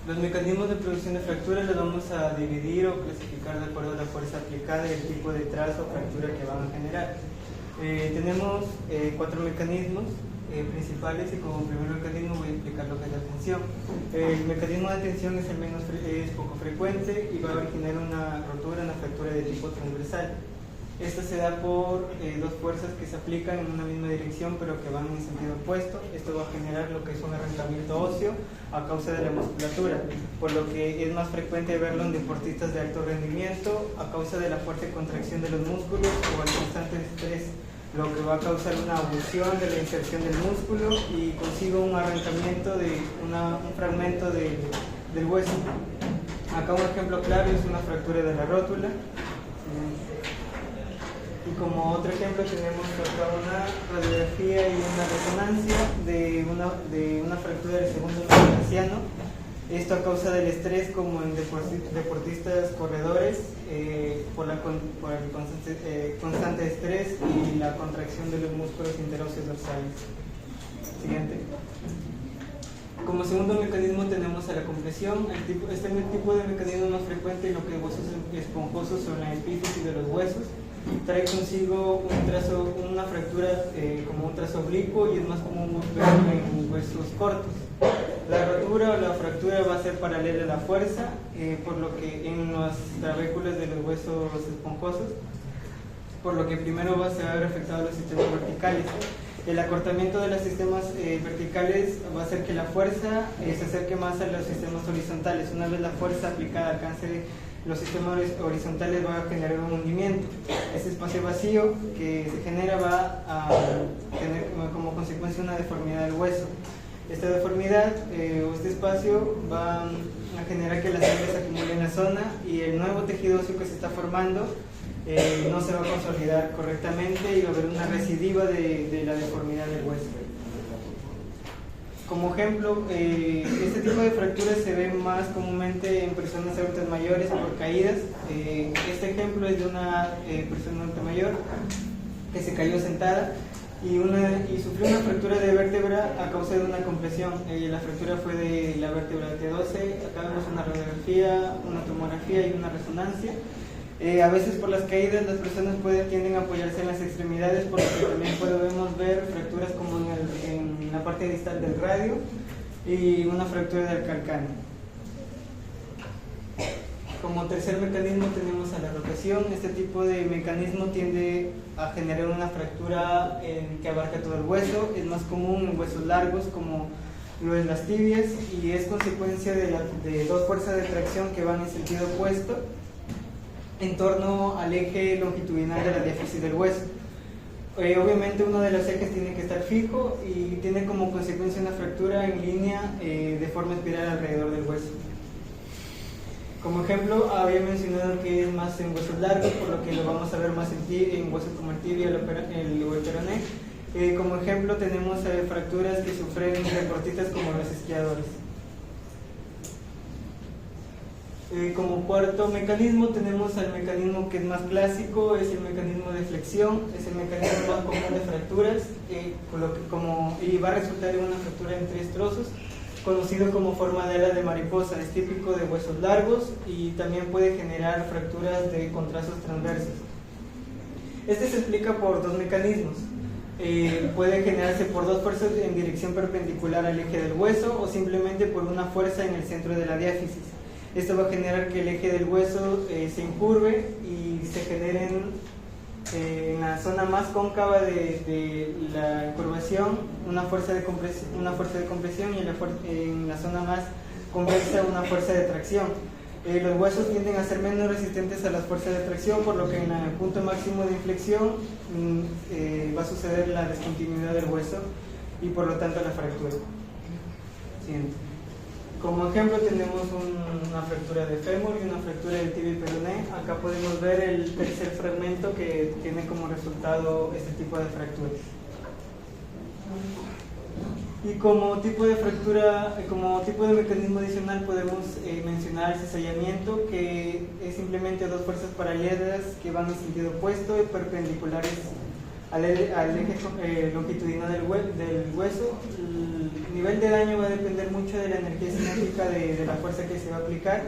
Los mecanismos de producción de fracturas los vamos a dividir o clasificar de acuerdo a la fuerza aplicada y el tipo de trazo o fractura que van a generar. Tenemos 4 mecanismos principales y como primer mecanismo voy a explicar lo que es la tensión. El mecanismo de tensión es poco frecuente y va a originar una rotura, una fractura de tipo transversal. Esta se da por dos fuerzas que se aplican en una misma dirección pero que van en sentido opuesto. Esto va a generar lo que es un arrancamiento óseo a causa de la musculatura, por lo que es más frecuente verlo en deportistas de alto rendimiento a causa de la fuerte contracción de los músculos o el constante estrés, lo que va a causar una abulsión de la inserción del músculo y consigo un arrancamiento de un fragmento del hueso. Acá un ejemplo claro es una fractura de la rótula. Y como otro ejemplo tenemos acá una radiografía y una resonancia de una fractura del segundo metatarsiano. Esto a causa del estrés, como en deportistas corredores, por el constante estrés y la contracción de los músculos interóseos dorsales. Siguiente. Como segundo mecanismo tenemos a la compresión. Este tipo de mecanismo es más frecuente en lo que huesos esponjosos son la epífisis de los huesos. Trae consigo una fractura como un trazo oblicuo y es más común verlo en huesos cortos. La rotura o la fractura va a ser paralela a la fuerza, por lo que en los trabéculos de los huesos esponjosos, por lo que primero se va a ver afectado los sistemas verticales. El acortamiento de los sistemas verticales va a hacer que la fuerza se acerque más a los sistemas horizontales. Una vez la fuerza aplicada alcance los sistemas horizontales, va a generar un hundimiento. Ese espacio vacío que se genera va a tener como consecuencia una deformidad del hueso. Esta deformidad o este espacio va a generar que la sangre se acumule en la zona y el nuevo tejido óseo que se está formando no se va a consolidar correctamente y va a haber una recidiva de la deformidad del hueso. Como ejemplo, este tipo de fracturas se ve más comúnmente en personas adultas mayores por caídas. Este ejemplo es de una persona adulta mayor que se cayó sentada y sufrió una fractura de vértebra a causa de una compresión. La fractura fue de la vértebra T12. Acá vemos una radiografía, una tomografía y una resonancia. A veces por las caídas las personas tienden a apoyarse en las extremidades, por lo que también podemos ver fracturas como en la parte distal del radio y una fractura del calcáneo. Como tercer mecanismo tenemos a la rotación. Este tipo de mecanismo tiende a generar una fractura que abarca todo el hueso. Es más común en huesos largos como lo es las tibias y es consecuencia de dos fuerzas de tracción que van en sentido opuesto en torno al eje longitudinal de la diáfisis del hueso. Obviamente uno de los ejes tiene que estar fijo y tiene como consecuencia una fractura en línea de forma espiral alrededor del hueso. Como ejemplo, había mencionado que es más en huesos largos, por lo que lo vamos a ver más en huesos como el tibia o el peroné. Como ejemplo tenemos fracturas que sufren deportistas como los esquiadores. Como cuarto mecanismo tenemos al mecanismo que es más clásico, es el mecanismo de flexión, es el mecanismo más común de fracturas y va a resultar en una fractura en 3 trozos, conocido como forma de ala de mariposa. Es típico de huesos largos y también puede generar fracturas con trazos transversos. Este se explica por dos mecanismos. Puede generarse por dos fuerzas en dirección perpendicular al eje del hueso o simplemente por una fuerza en el centro de la diáfisis. Esto va a generar que el eje del hueso se incurve y se generen en la zona más cóncava de la incurvación una fuerza de compresión y en la zona más convexa una fuerza de tracción. Los huesos tienden a ser menos resistentes a las fuerzas de tracción, por lo que en el punto máximo de inflexión va a suceder la discontinuidad del hueso y por lo tanto la fractura. Siguiente. Como ejemplo tenemos una fractura de fémur y una fractura del tibia y peroné. Acá podemos ver el tercer fragmento que tiene como resultado este tipo de fracturas. Y como tipo de fractura, como tipo de mecanismo adicional podemos mencionar el cizallamiento, que es simplemente dos fuerzas paralelas que van en sentido opuesto y perpendiculares al eje longitudinal del hueso. El nivel de daño va a depender mucho de la energía cinética de la fuerza que se va a aplicar.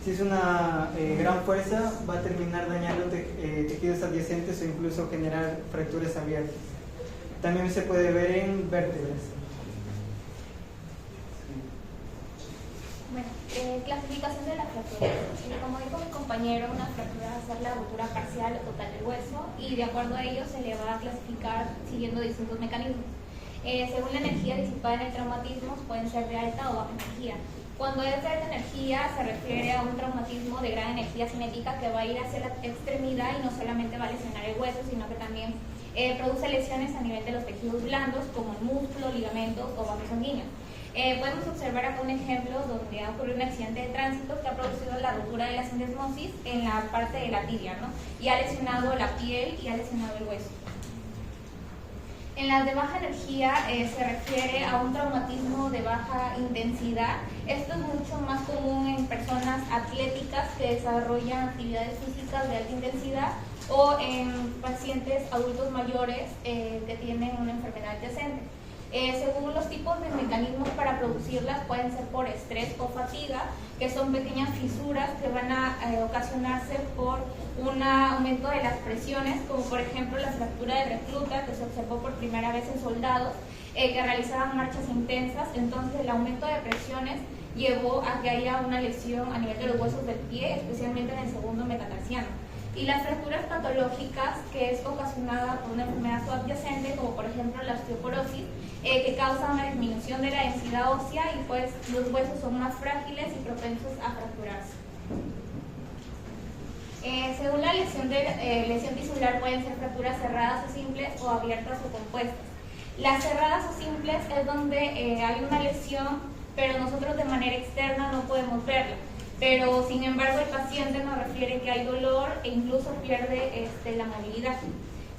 Si es una gran fuerza, va a terminar dañando tejidos adyacentes o incluso generar fracturas abiertas. También se puede ver en vértebras. Bueno, clasificación de las fracturas. Como dijo mi compañero, una fractura va a ser la ruptura parcial o total del hueso y de acuerdo a ello se le va a clasificar siguiendo distintos mecanismos. Según la energía disipada en el traumatismo, pueden ser de alta o baja energía. Cuando es de alta energía se refiere a un traumatismo de gran energía cinética que va a ir hacia la extremidad y no solamente va a lesionar el hueso, sino que también produce lesiones a nivel de los tejidos blandos como el músculo, ligamentos o vasos sanguíneos. Podemos observar acá un ejemplo donde ha ocurrido un accidente de tránsito que ha producido la ruptura de la sindesmosis en la parte de la tibia, ¿no? Y ha lesionado la piel y ha lesionado el hueso. En las de baja energía se refiere a un traumatismo de baja intensidad. Esto es mucho más común en personas atléticas que desarrollan actividades físicas de alta intensidad o en pacientes adultos mayores que tienen una enfermedad adyacente. Según los tipos de mecanismos para producirlas, pueden ser por estrés o fatiga, que son pequeñas fisuras que van a ocasionarse por un aumento de las presiones, como por ejemplo la fractura de recluta que se observó por primera vez en soldados que realizaban marchas intensas. Entonces el aumento de presiones llevó a que haya una lesión a nivel de los huesos del pie, especialmente en el segundo metatarsiano. Y las fracturas patológicas, que es ocasionada por una enfermedad subadyacente, como por ejemplo la osteoporosis, que causa una disminución de la densidad ósea y pues los huesos son más frágiles y propensos a fracturarse. Según la lesión tisular pueden ser fracturas cerradas o simples o abiertas o compuestas. Las cerradas o simples es donde hay una lesión, pero nosotros de manera externa no podemos verla. Pero sin embargo el paciente nos refiere que hay dolor e incluso pierde la movilidad.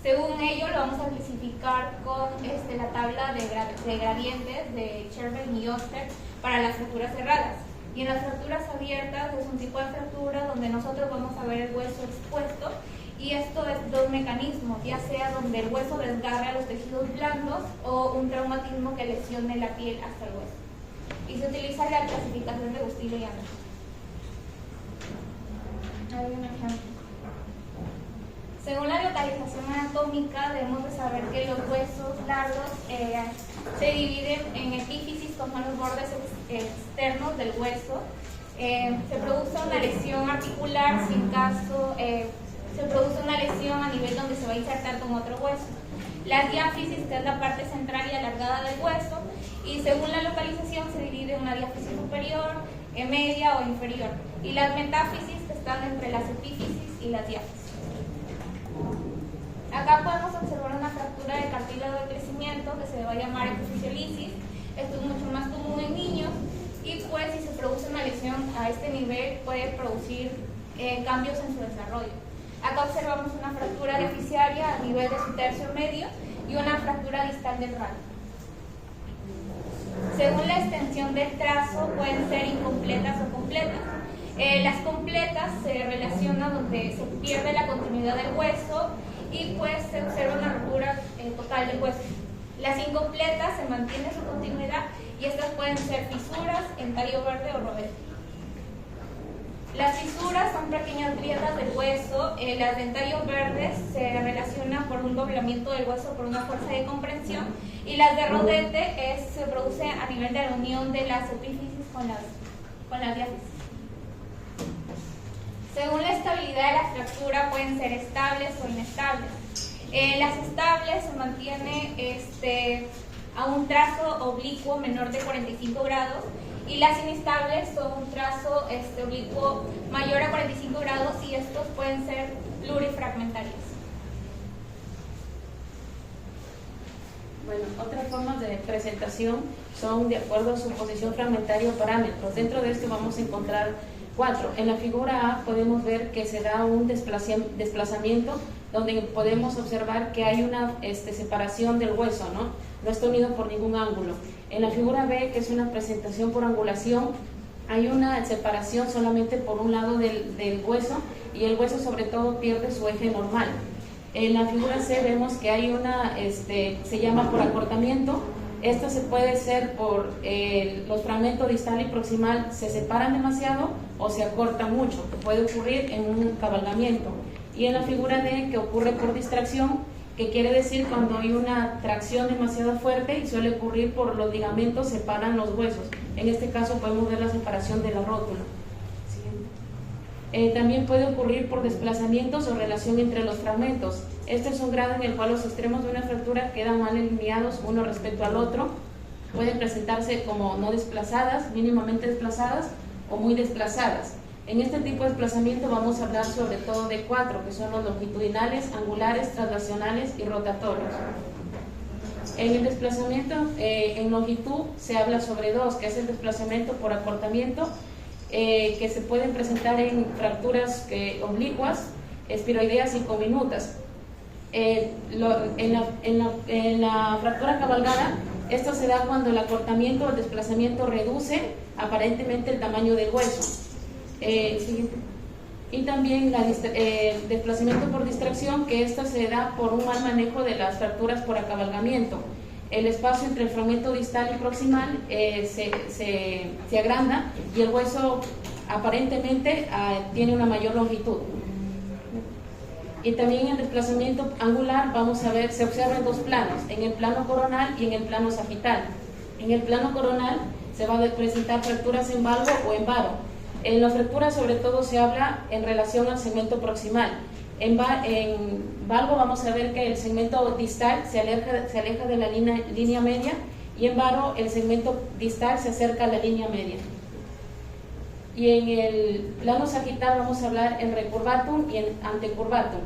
Según ello lo vamos a clasificar con la tabla de gradientes de Cherben y Oster para las fracturas cerradas. Y en las fracturas abiertas es un tipo de fractura donde nosotros vamos a ver el hueso expuesto, y esto es dos mecanismos, ya sea donde el hueso desgarre a los tejidos blandos o un traumatismo que lesione la piel hasta el hueso. Y se utiliza la clasificación de Bustillo y Anderson. Hay un ejemplo. Según la localización anatómica, debemos de saber que los huesos largos se dividen en epífisis, que son los bordes externos del hueso. Se produce una lesión articular, si en caso se produce una lesión a nivel donde se va a insertar con otro hueso. La diáfisis, que es la parte central y alargada del hueso, y según la localización se divide en una diáfisis superior, media o inferior, y las metáfisis, que están entre las epífisis y las diáfisis. Acá podemos observar una fractura de cartílago de crecimiento que se va a llamar epifisiolisis. Esto es mucho más común en niños y pues si se produce una lesión a este nivel puede producir cambios en su desarrollo. Acá observamos una fractura deficiaria a nivel de su tercio medio y una fractura distal del radio. Según la extensión del trazo pueden ser incompletas o completas. Las completas se relacionan donde se pierde la continuidad del hueso y pues se observa una ruptura total del hueso. Las incompletas se mantiene su continuidad y estas pueden ser fisuras, entallo verde o rodete. Las fisuras son pequeñas grietas del hueso, las de entallo verde se relacionan por un doblamiento del hueso por una fuerza de comprensión y las de rodete se produce a nivel de la unión de las epífisis con las diáfisis. Según la estabilidad de la fractura pueden ser estables o inestables. Las estables se mantiene a un trazo oblicuo menor de 45 grados y las inestables son un trazo oblicuo mayor a 45 grados y estos pueden ser plurifragmentarios. Bueno, otras formas de presentación son de acuerdo a su posición fragmentaria o parámetros. Dentro de esto vamos a encontrar 4. En la figura A podemos ver que se da un desplazamiento donde podemos observar que hay una separación del hueso, ¿no? No está unido por ningún ángulo. En la figura B, que es una presentación por angulación, hay una separación solamente por un lado del hueso, y el hueso sobre todo pierde su eje normal. En la figura C vemos que hay una, se llama por acortamiento. Esto se puede ser por los fragmentos distal y proximal se separan demasiado o se acortan mucho, que puede ocurrir en un cabalgamiento. Y en la figura D, que ocurre por distracción, que quiere decir cuando hay una tracción demasiado fuerte, y suele ocurrir por los ligamentos separan los huesos. En este caso podemos ver la separación de la rótula. También puede ocurrir por desplazamientos o relación entre los fragmentos. Este es un grado en el cual los extremos de una fractura quedan mal alineados uno respecto al otro. Pueden presentarse como no desplazadas, mínimamente desplazadas o muy desplazadas. En este tipo de desplazamiento vamos a hablar sobre todo de 4, que son los longitudinales, angulares, traslacionales y rotatorios. En el desplazamiento en longitud se habla sobre 2, que es el desplazamiento por acortamiento, que se pueden presentar en fracturas oblicuas, espiroideas y cominutas. En la fractura cabalgada, esto se da cuando el acortamiento o el desplazamiento reduce aparentemente el tamaño del hueso. Y también el desplazamiento por distracción, que esto se da por un mal manejo de las fracturas por acabalgamiento. El espacio entre el fragmento distal y proximal se agranda, y el hueso aparentemente tiene una mayor longitud. Y también en el desplazamiento angular vamos a ver, se observan 2 planos, en el plano coronal y en el plano sagital. En el plano coronal se van a presentar fracturas en valgo o en varo. En las fracturas sobre todo se habla en relación al segmento proximal. En valgo vamos a ver que el segmento distal se aleja de la línea media, y en varo el segmento distal se acerca a la línea media. Y en el plano sagital vamos a hablar en recurvatum y en antecurvatum.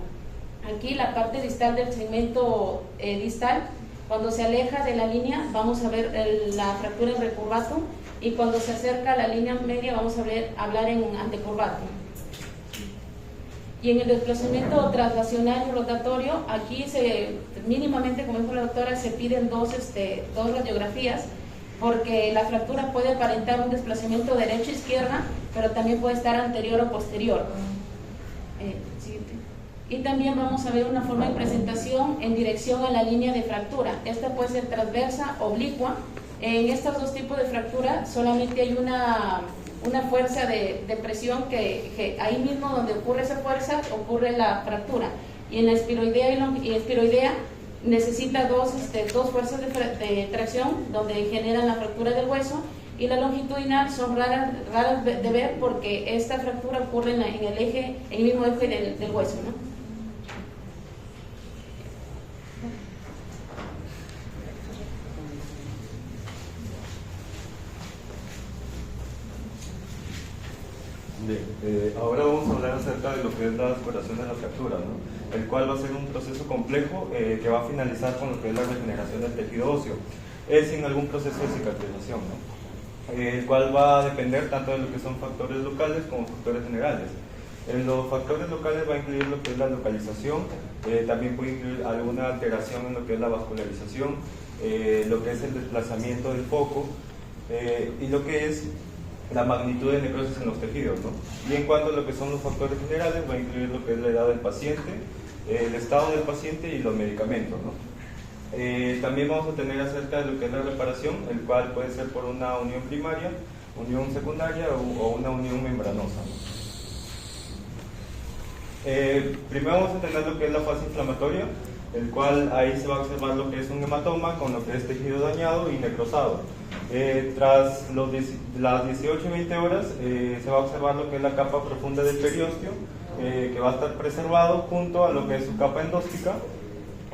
Aquí la parte distal del segmento distal, cuando se aleja de la línea vamos a ver la fractura en recurvatum, y cuando se acerca a la línea media vamos a hablar en antecurvatum. Y en el desplazamiento traslacional y rotatorio, aquí mínimamente, como dijo la doctora, se piden dos radiografías, porque la fractura puede aparentar un desplazamiento derecha-izquierda, pero también puede estar anterior o posterior. Y también vamos a ver una forma de presentación en dirección a la línea de fractura. Esta puede ser transversa, oblicua. En estos 2 tipos de fractura solamente hay una fuerza de presión que ahí mismo donde ocurre esa fuerza ocurre la fractura. Y en la espiroidea y espiroidea necesita dos fuerzas de tracción donde generan la fractura del hueso, y la longitudinal son raras de ver, porque esta fractura ocurre en el mismo eje del hueso, ¿no? Bien, ahora vamos a hablar acerca de lo que es la curación de la fractura, ¿no? El cual va a ser un proceso complejo que va a finalizar con lo que es la regeneración del tejido óseo, sin algún proceso de cicatrización, ¿no? El cual va a depender tanto de lo que son factores locales como factores generales. En los factores locales va a incluir lo que es la localización, también puede incluir alguna alteración en lo que es la vascularización, lo que es el desplazamiento del foco, y lo que es la magnitud de necrosis en los tejidos, ¿no? Y en cuanto a lo que son los factores generales, va a incluir lo que es la edad del paciente, el estado del paciente y los medicamentos, ¿no? También vamos a tener acerca de lo que es la reparación, el cual puede ser por una unión primaria, unión secundaria o una unión membranosa, ¿no? Primero vamos a tener lo que es la fase inflamatoria, el cual ahí se va a observar lo que es un hematoma con lo que es tejido dañado y necrosado. Tras las 18 y 20 horas se va a observar lo que es la capa profunda del periósteo, que va a estar preservado junto a lo que es su capa endóstica,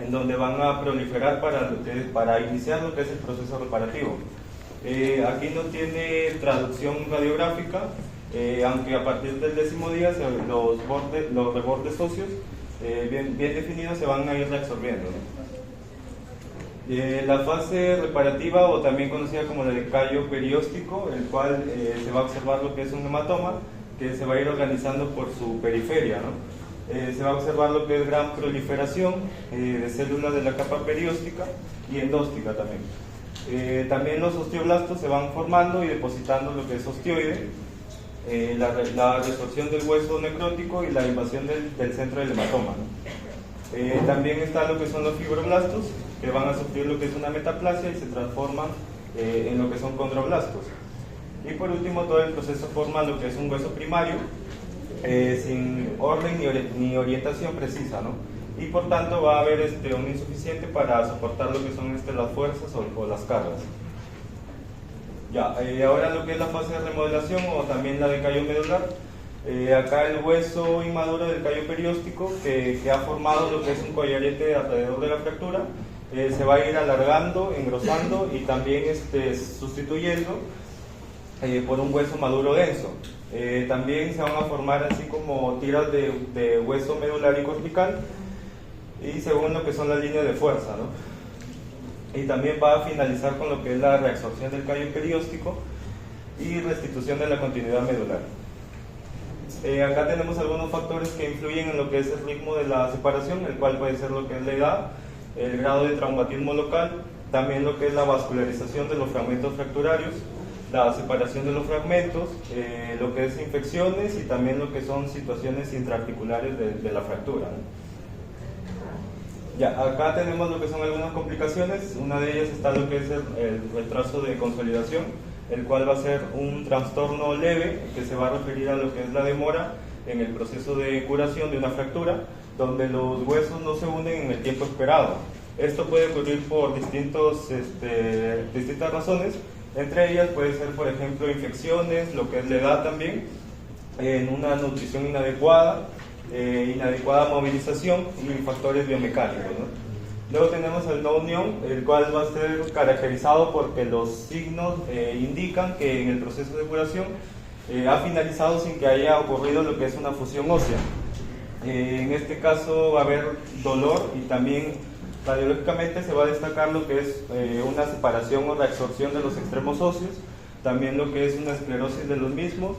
en donde van a proliferar para iniciar lo que es el proceso reparativo. Aquí no tiene traducción radiográfica, aunque a partir del 10º día los rebordes óseos bien definidos se van a ir reabsorbiendo, ¿no? La fase reparativa, o también conocida como el callo perióstico, el cual se va a observar lo que es un hematoma que se va a ir organizando por su periferia, ¿no? Se va a observar lo que es gran proliferación de células de la capa perióstica y endóstica también. También los osteoblastos se van formando y depositando lo que es osteoide, la resorción del hueso necrótico y la invasión del centro del hematoma, ¿no? También está lo que son los fibroblastos, que van a sufrir lo que es una metaplasia y se transforman en lo que son condroblastos. Y por último, todo el proceso forma lo que es un hueso primario, sin orden ni orientación precisa, ¿no? Y por tanto va a haber un insuficiente para soportar lo que son las fuerzas o las cargas. Ya, ahora lo que es la fase de remodelación o también la de callo medular. Acá el hueso inmaduro del callo perióstico que ha formado lo que es un collarete alrededor de la fractura se va a ir alargando, engrosando y también sustituyendo por un hueso maduro denso. También se van a formar así como tiras de hueso medular y cortical y según lo que son las líneas de fuerza, ¿no? Y también va a finalizar con lo que es la reabsorción del callo perióstico y restitución de la continuidad medular. Acá tenemos algunos factores que influyen en lo que es el ritmo de la separación, el cual puede ser lo que es la edad, el grado de traumatismo local, también lo que es la vascularización de los fragmentos fracturarios, la separación de los fragmentos, lo que es infecciones y también lo que son situaciones intraarticulares de la fractura, ¿no? Ya, acá tenemos lo que son algunas complicaciones. Una de ellas está lo que es el retraso de consolidación, el cual va a ser un trastorno leve que se va a referir a lo que es la demora en el proceso de curación de una fractura, donde los huesos no se unen en el tiempo esperado. Esto puede ocurrir por distintas razones. Entre ellas puede ser, por ejemplo, infecciones, lo que es la edad también, en una nutrición inadecuada, inadecuada movilización y factores biomecánicos, ¿no? Luego tenemos el no unión, el cual va a ser caracterizado porque los signos indican que en el proceso de curación ha finalizado sin que haya ocurrido lo que es una fusión ósea. En este caso va a haber dolor y también radiológicamente se va a destacar lo que es una separación o reabsorción de los extremos óseos, también lo que es una esclerosis de los mismos,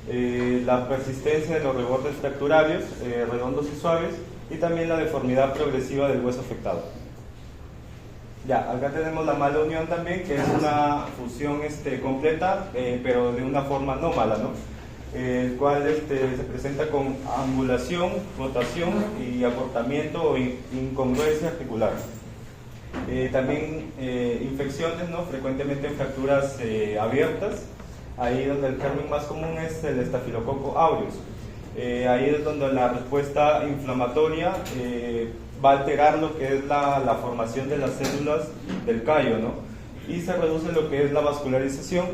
la persistencia de los rebordes fracturarios redondos y suaves y también la deformidad progresiva del hueso afectado. Ya, acá tenemos la mala unión también, que es una fusión completa, pero de una forma no mala, ¿no? El cual se presenta con angulación, rotación y acortamiento o incongruencia articular. También infecciones, ¿no? Frecuentemente en fracturas abiertas, ahí donde el germen más común es el estafilococo aureus. Ahí es donde la respuesta inflamatoria va a alterar lo que es la formación de las células del callo, ¿no? Y se reduce lo que es la vascularización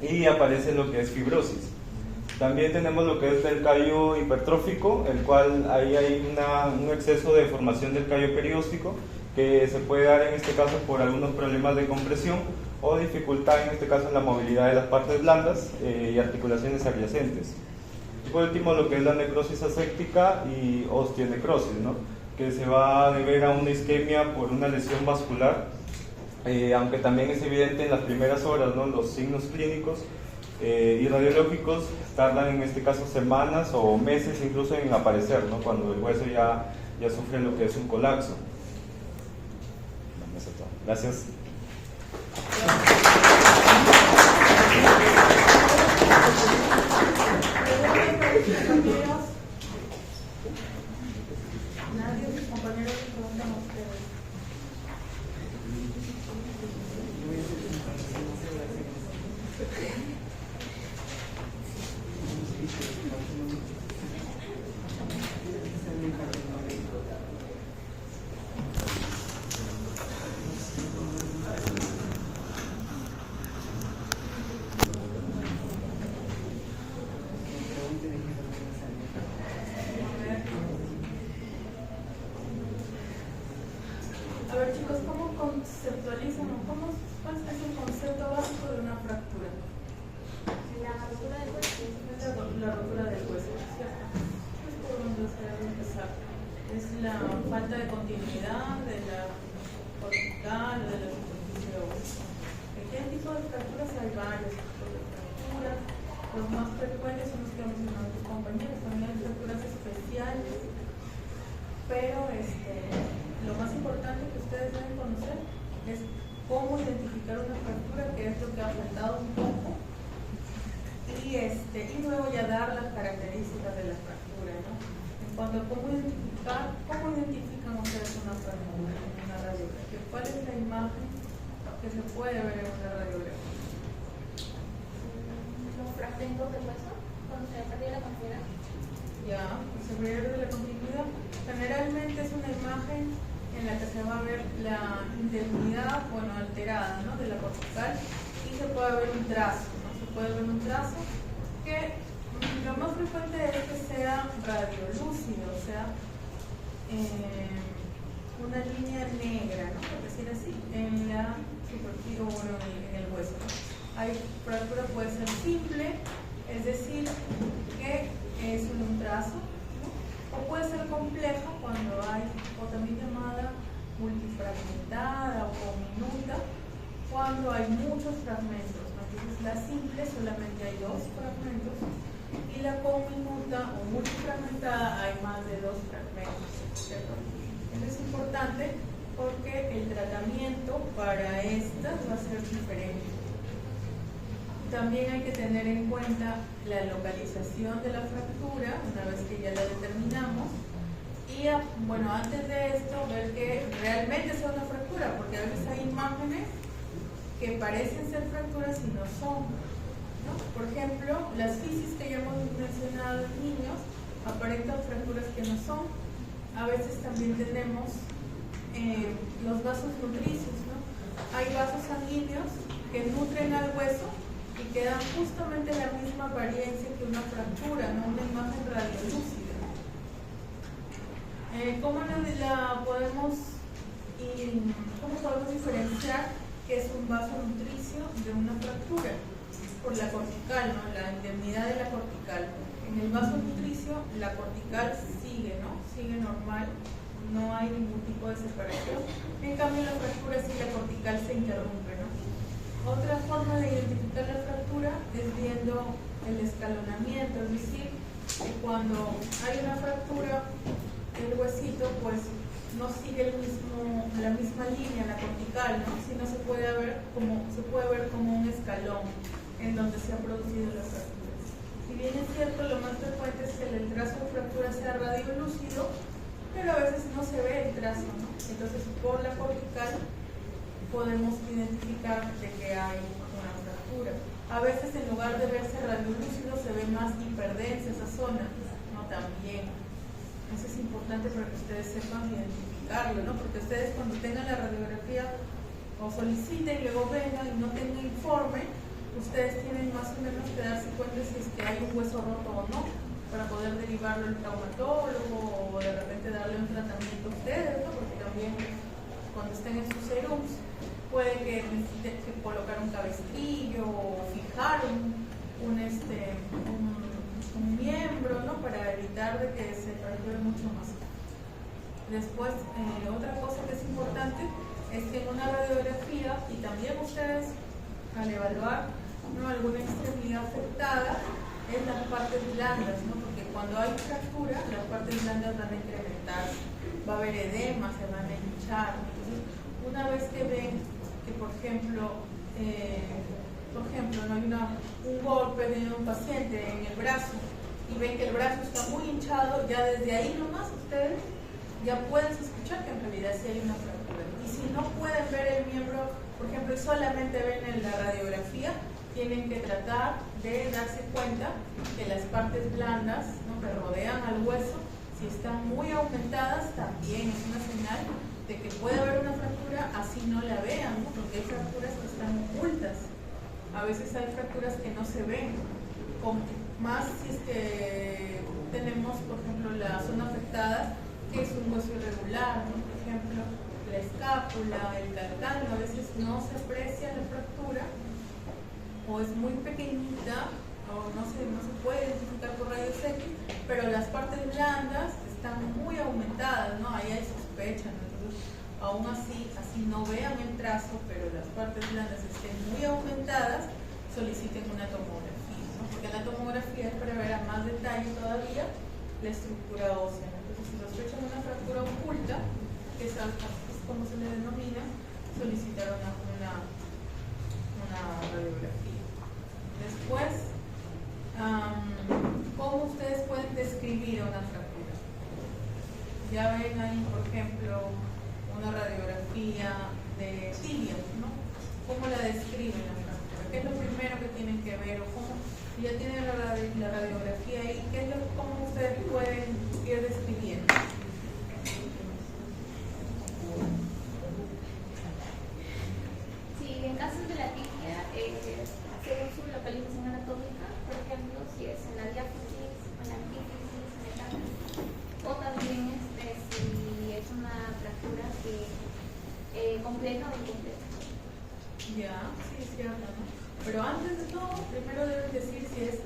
y aparece lo que es fibrosis. También tenemos lo que es el callo hipertrófico, el cual ahí hay un exceso de formación del callo perióstico que se puede dar en este caso por algunos problemas de compresión o dificultad en este caso en la movilidad de las partes blandas y articulaciones adyacentes. Y por último lo que es la necrosis aséptica y osteonecrosis, ¿no? Que se va a deber a una isquemia por una lesión vascular, aunque también es evidente en las primeras horas, ¿no? Los signos clínicos y radiológicos tardan en este caso semanas o meses incluso en aparecer, ¿no? Cuando el hueso ya sufre lo que es un colapso. Gracias. Nadie de sus compañeros se preguntan a ustedes. A ver chicos, ¿cómo conceptualizan o cuál es el concepto básico de una fractura? La rotura del hueso. La rotura del hueso, ¿cierto? Es por donde se debe empezar. Es la falta de continuidad de la cortical o de la superficie ósea. ¿De qué tipo de fracturas hay varios tipos de fracturas? Los más frecuentes son los que pero lo más importante que ustedes deben conocer es cómo identificar una fractura, que es lo que ha faltado un poco, y luego ya dar las características de la fractura, ¿no? En cuanto a cómo identifican ustedes una fractura en una radiografía, ¿cuál es la imagen que se puede ver en una radiografía? Los fragmentos del hueso, cuando se pierde la continuidad. Ya, se pierde la continuidad. Generalmente es una imagen en la que se va a ver la indemnidad, bueno, alterada, ¿no?, de la cortical, y se puede ver un trazo, ¿no? Se puede ver un trazo que lo más frecuente es que sea radiolúcido, o sea, una línea negra, ¿no?, por decir así, en la superficie, bueno, en el hueso. Hay fractura, puede ser simple, es decir, que es un trazo, ¿no?, o puede ser compleja cuando hay, o también llamada multifragmentada o minuta, cuando hay muchos fragmentos, ¿no? Entonces la simple solamente hay 2 fragmentos y la cominuta o multifragmentada hay más de 2 fragmentos, ¿cierto? Eso es importante porque el tratamiento para estas va a ser diferente. También hay que tener en cuenta la localización de la fractura, una vez que ya la determinamos. Y bueno, antes de esto, ver que realmente sea una fractura, porque a veces hay imágenes que parecen ser fracturas y no son, ¿no? Por ejemplo, las fisis que ya hemos mencionado en niños aparentan fracturas que no son. A veces también tenemos los vasos nutricios, ¿no? Hay vasos sanguíneos que nutren al hueso y que dan justamente la misma apariencia que una fractura, no una imagen radiolúcida. ¿Cómo podemos diferenciar qué es un vaso nutricio de una fractura? Por la cortical, ¿no?, la indemnidad de la cortical. En el vaso nutricio la cortical sigue, ¿no?, sigue normal, no hay ningún tipo de separación. En cambio en la fractura sí la cortical se interrumpe, ¿no? Otra forma de identificar la fractura es viendo el escalonamiento, es decir, que cuando hay una fractura el huesito pues no sigue la misma línea, la cortical, ¿no?, sino se puede ver como un escalón en donde se ha producido la fractura. Si bien es cierto, lo más frecuente es que el trazo de fractura sea radiolúcido, pero a veces no se ve el trazo, ¿no? Entonces por la cortical podemos identificar de que hay una fractura. A veces en lugar de verse radiolúcido se ve más hiperdensa esa zona, ¿no?, también. Eso es importante para que ustedes sepan identificarlo, ¿no? Porque ustedes cuando tengan la radiografía o soliciten y luego vengan y no tengan informe, ustedes tienen más o menos que darse cuenta si es que hay un hueso roto o no, para poder derivarlo al traumatólogo o de repente darle un tratamiento a ustedes, ¿no? Porque también cuando estén en sus serums puede que necesiten colocar un cabestrillo o fijar un miembro, ¿no?, para evitar de que se fracture mucho más. Después, otra cosa que es importante es que en una radiografía, y también ustedes al evaluar, ¿no?, alguna extremidad afectada, es las partes blandas, ¿no?, porque cuando hay fractura las partes blandas van a incrementar, va a haber edema, se van a hinchar. Entonces, una vez que ven que por ejemplo no hay un golpe de un paciente en el brazo y ven que el brazo está muy hinchado, ya desde ahí nomás ustedes ya pueden sospechar que en realidad sí hay una fractura. Y si no pueden ver el miembro, por ejemplo, y solamente ven en la radiografía, tienen que tratar de darse cuenta que las partes blandas, ¿no?, que rodean al hueso, si están muy aumentadas, también es una señal de que puede haber una fractura, así no la vean, ¿no?, porque hay fracturas que están ocultas. A veces hay fracturas que no se ven, más si es que tenemos, por ejemplo, la zona afectada, que es un hueso irregular, ¿no?, por ejemplo, la escápula, el calcáneo, a veces no se aprecia la fractura, o es muy pequeñita, o no se puede identificar por rayos X, pero las partes blandas están muy aumentadas, ¿no?, ahí hay sospecha, ¿no? Entonces, aún así no vean el trazo, pero las partes blandas estén muy aumentadas, soliciten una tomografía, ¿no?, porque la tomografía es para ver a más detalle todavía la estructura ósea. Entonces, si sospechan una fractura oculta, que es como se le denomina, solicitar una radiografía. Después, ¿cómo ustedes pueden describir una fractura? Ya ven ahí, por ejemplo, una radiografía de tibia, ¿no? ¿Cómo la describen la fractura? ¿Qué es lo primero que tienen que ver? O cómo, si ya tienen la radiografía ahí, ¿cómo ustedes pueden ir describiendo? Sí, en casos de la tibia, según su localización anatómica, por ejemplo, si es en la diáfisis, en la antífisis, en el ápice, o también si es una fractura completa o incompleta. Ya, sí, es cierto, ¿no? Pero antes de todo, primero deben decir si es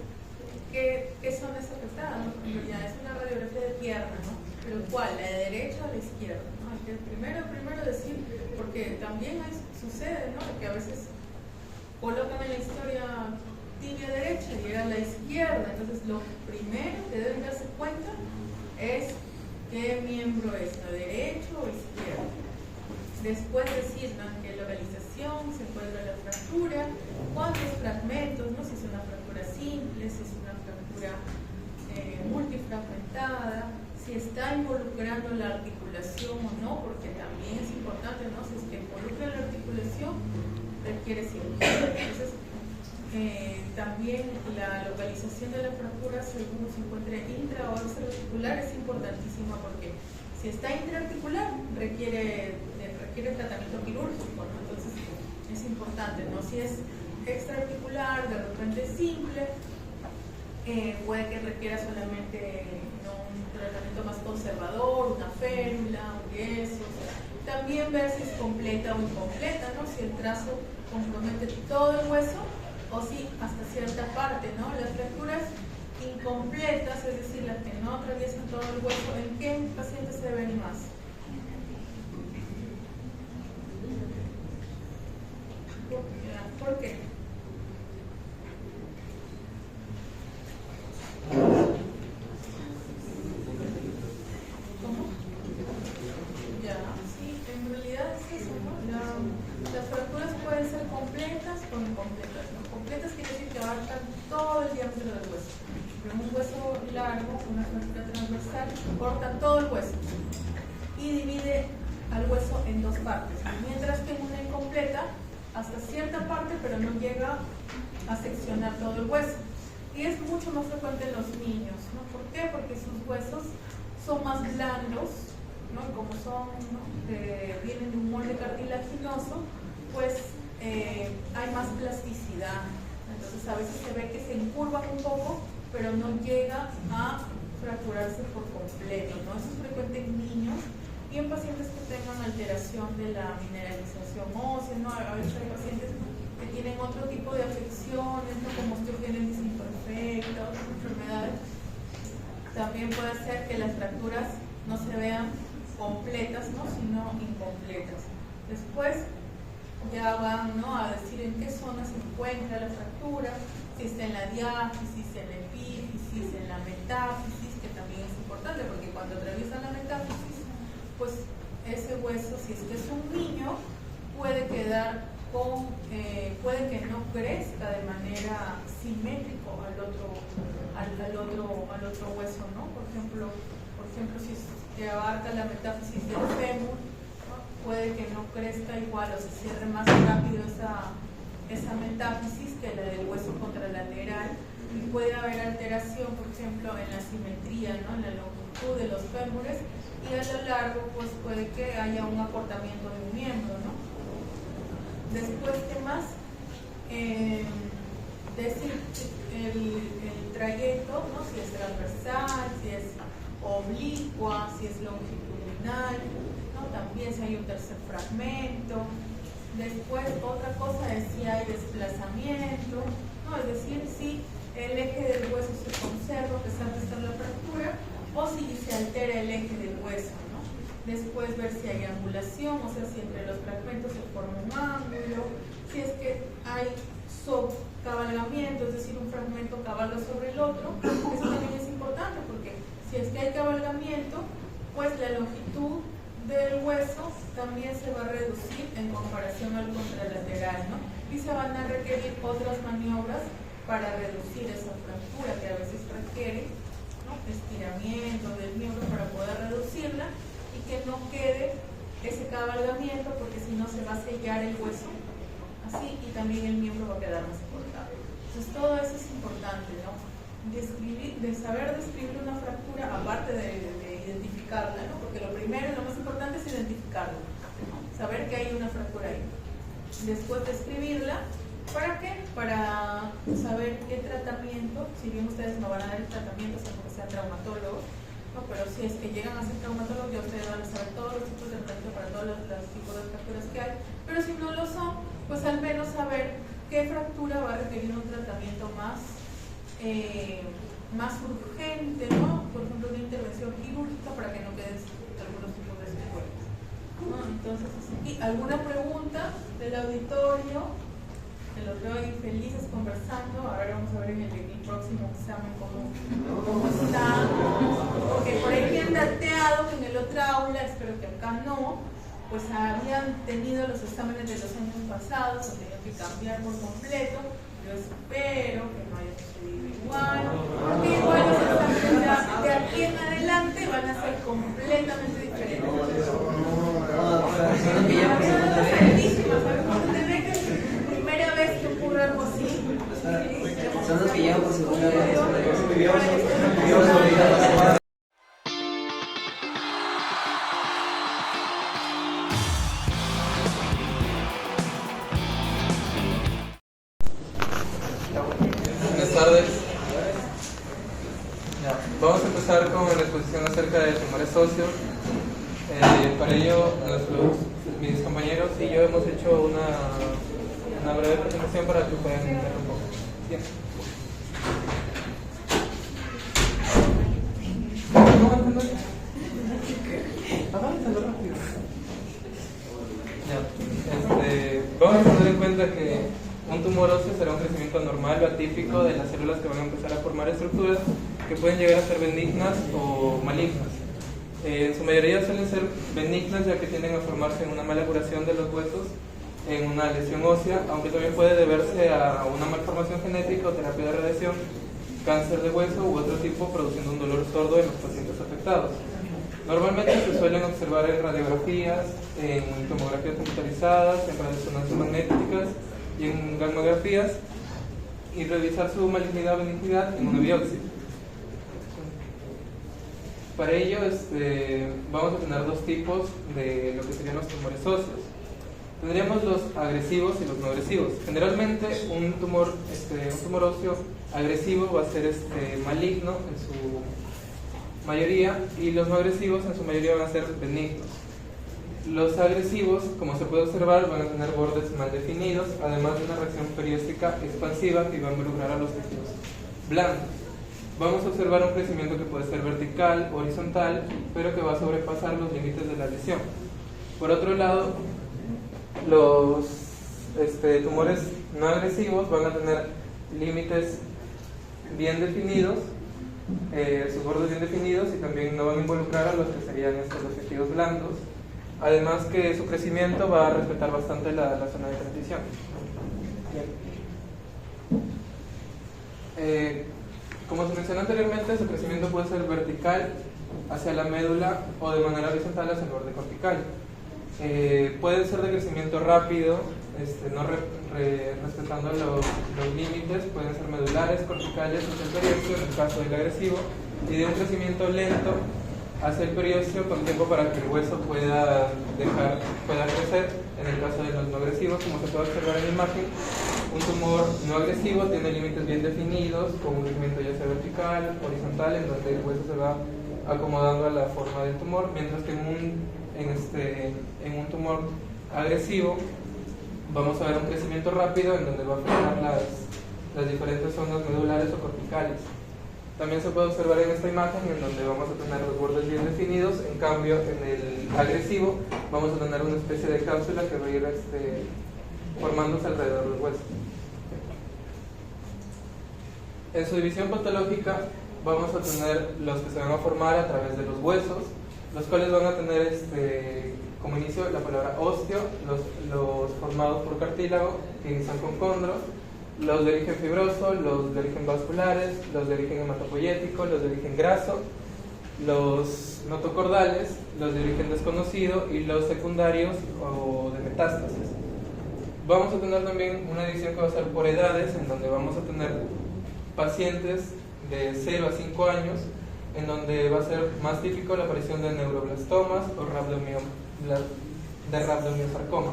qué zona es afectada, ¿no? Porque ya es una radiografía de pierna, ¿no? Pero ¿cuál? ¿La de derecha o la izquierda? ¿No? Hay que primero decir, porque también sucede, ¿no? Que a veces colocan en la historia tibia derecha y era la izquierda. Entonces, lo primero que deben darse cuenta es qué miembro es, ¿no? ¿Derecho o izquierdo? Después decir, ¿no? En qué localización se encuentra la fractura, cuántos fragmentos, ¿no? Si es una fractura simple, si es una fractura multifragmentada, si está involucrando la articulación o no, porque también es importante, ¿no? Si es que involucra la articulación, requiere cirugía. Entonces, también la localización de la fractura según se encuentre intra o extraarticular es importantísima, porque si está intraarticular requiere tratamiento quirúrgico, ¿no? Entonces es importante, ¿no? Si es extraarticular, de repente simple, puede que requiera solamente, ¿no? Un tratamiento más conservador, una férula, un yeso. O sea, también ver si es completa o incompleta, ¿no? Si el trazo compromete todo el hueso o si hasta cierta parte, ¿no? Las fracturas incompletas, es decir, las que no atraviesan todo el hueso, ¿en qué pacientes se ven más? ¿Por qué? ¿Cómo? Ya, sí, en realidad es eso, ¿no? Las fracturas pueden ser completas o incompletas, ¿no? Completas quiere decir que abarcan todo el diámetro del hueso. Pero un hueso largo, una fractura transversal, corta todo el hueso y divide al hueso en dos partes, mientras que en una incompleta hasta cierta parte, pero no llega a seccionar todo el hueso. Y es mucho más frecuente en los niños, ¿no? ¿Por qué? Porque sus huesos son más blandos, ¿no? Y como son, ¿no? Vienen de un molde cartilaginoso, pues hay más plasticidad. Entonces a veces se ve que se encurvan un poco, pero no llega a fracturarse por completo, ¿no? Eso es frecuente en niños y en pacientes que tengan alteración de la mineralización ósea, ¿no? A veces hay pacientes que tienen otro tipo de afecciones, ¿no? Como osteogénesis imperfecta, otras enfermedades. También puede ser que las fracturas no se vean completas, ¿no? Sino incompletas. Después ya van, ¿no? A decir en qué zona se encuentra la fractura, si está en la diáfisis, en la epífisis, en la metáfisis, que también es importante porque cuando atraviesan la metáfisis, pues ese hueso, si es que es un niño, puede quedar con, puede que no crezca de manera simétrica al otro hueso, ¿no? Por ejemplo, si es que abarca la metáfisis del fémur, ¿no? Puede que no crezca igual o se cierre más rápido esa metáfisis que la del hueso contralateral, y puede haber alteración, por ejemplo, en la simetría, ¿no? En la longitud de los fémures, y a lo largo pues puede que haya un acortamiento de un miembro, ¿no? Después, ¿qué más? Decir el trayecto, ¿no? Si es transversal, si es oblicua, si es longitudinal, ¿no? También si hay un tercer fragmento. Después, otra cosa es si hay desplazamiento, ¿no? Es decir, si el eje del hueso se conserva a pesar de estar la fractura, o si se altera el eje del hueso, ¿no? Después ver si hay angulación, o sea, si entre los fragmentos se forma un ángulo, si es que hay cabalgamiento, es decir, un fragmento cabalga sobre el otro. Eso también es importante porque si Si es que hay cabalgamiento, pues la longitud del hueso también se va a reducir en comparación al contralateral, ¿no? Y se van a requerir otras maniobras para reducir esa fractura que a veces requiere, ¿no?, estiramiento del miembro para poder reducirla y que no quede ese cabalgamiento, porque si no se va a sellar el hueso así y también el miembro va a quedar más cortado. Entonces todo eso es importante, ¿no? De saber describir una fractura, aparte de identificarla, ¿no? Porque lo primero, lo más importante es identificarla, saber que hay una fractura ahí. Después describirla, ¿para qué? Para saber qué tratamiento, si bien ustedes no van a dar el tratamiento, porque sean traumatólogos, ¿no? Pero si es que llegan a ser traumatólogos, ya ustedes van a saber todos los tipos de tratamiento para todos los tipos de fracturas que hay. Pero si no lo son, pues al menos saber qué fractura va a requerir un tratamiento más urgente, ¿no? Por ejemplo, una intervención quirúrgica para que no queden algunos tipos de secuelas, ¿no? Entonces, ¿y alguna pregunta del auditorio? Que los veo ahí felices conversando. A ver, vamos a ver en el próximo examen cómo están. Porque por ahí bien dateado que en el otro aula, espero que acá no, pues habían tenido los exámenes de los años pasados, han tenido que cambiar por completo. Yo espero que no haya sucedido igual, porque igual los exámenes de aquí en adelante van a ser completamente diferentes. Primera vez que ocurre algo así. Son los que llegan por segunda vez. Buenas tardes. Vamos a empezar con la exposición acerca de tumores óseos. Para ello, mis compañeros y yo hemos hecho una breve presentación para que puedan entender un poco. Bien. Avánzalo rápido. Vamos a tener en cuenta que un tumor óseo será un crecimiento normal o atípico de las células que van a empezar a formar estructuras que pueden llegar a ser benignas o malignas. En su mayoría suelen ser benignas, ya que tienden a formarse en una mala curación de los huesos, en una lesión ósea, aunque también puede deberse a una malformación genética o terapia de radiación, cáncer de hueso u otro tipo, produciendo un dolor sordo en los pacientes afectados. Normalmente se suelen observar en radiografías, en tomografías computarizadas, en resonancias magnéticas y en gamografías, y revisar su malignidad o benignidad en una biopsia. Para ello vamos a tener dos tipos de lo que serían los tumores óseos. Tendríamos los agresivos y los no agresivos. Generalmente un tumor óseo agresivo va a ser maligno en su mayoría, y los no agresivos en su mayoría van a ser benignos. Los agresivos, como se puede observar, van a tener bordes mal definidos, además de una reacción perióstica expansiva que va a involucrar a los tejidos blandos. Vamos a observar un crecimiento que puede ser vertical, horizontal, pero que va a sobrepasar los límites de la lesión. Por otro lado, los tumores no agresivos van a tener límites bien definidos, sus bordes bien definidos, y también no van a involucrar a los que serían los tejidos blandos. Además que su crecimiento va a respetar bastante la zona de transición. Como se mencionó anteriormente, su crecimiento puede ser vertical hacia la médula o de manera horizontal hacia el borde cortical. Puede ser de crecimiento rápido, no respetando los límites, pueden ser medulares, corticales hacia el periósteo en el caso del agresivo, y de un crecimiento lento hacia el periósteo con tiempo para que el hueso pueda crecer. En el caso de los no agresivos, como se puede observar en la imagen, un tumor no agresivo tiene límites bien definidos, con un crecimiento ya sea vertical, horizontal, en donde el hueso se va acomodando a la forma del tumor, mientras que en un tumor agresivo vamos a ver un crecimiento rápido en donde va a afectar las diferentes zonas medulares o corticales. También se puede observar en esta imagen en donde vamos a tener los bordes bien definidos. En cambio, en el agresivo vamos a tener una especie de cápsula que va a ir formándose alrededor del hueso. En su división patológica vamos a tener los que se van a formar a través de los huesos, los cuales van a tener como inicio la palabra osteo, los formados por cartílago, que inician con condro, los de origen fibroso, los de origen vasculares, los de origen hematopoyético, los de origen graso, los notocordales, los de origen desconocido y los secundarios o de metástasis. Vamos a tener también una división que va a ser por edades, en donde vamos a tener pacientes de 0 a 5 años, en donde va a ser más típico la aparición de neuroblastomas o rhabdomyosarcoma.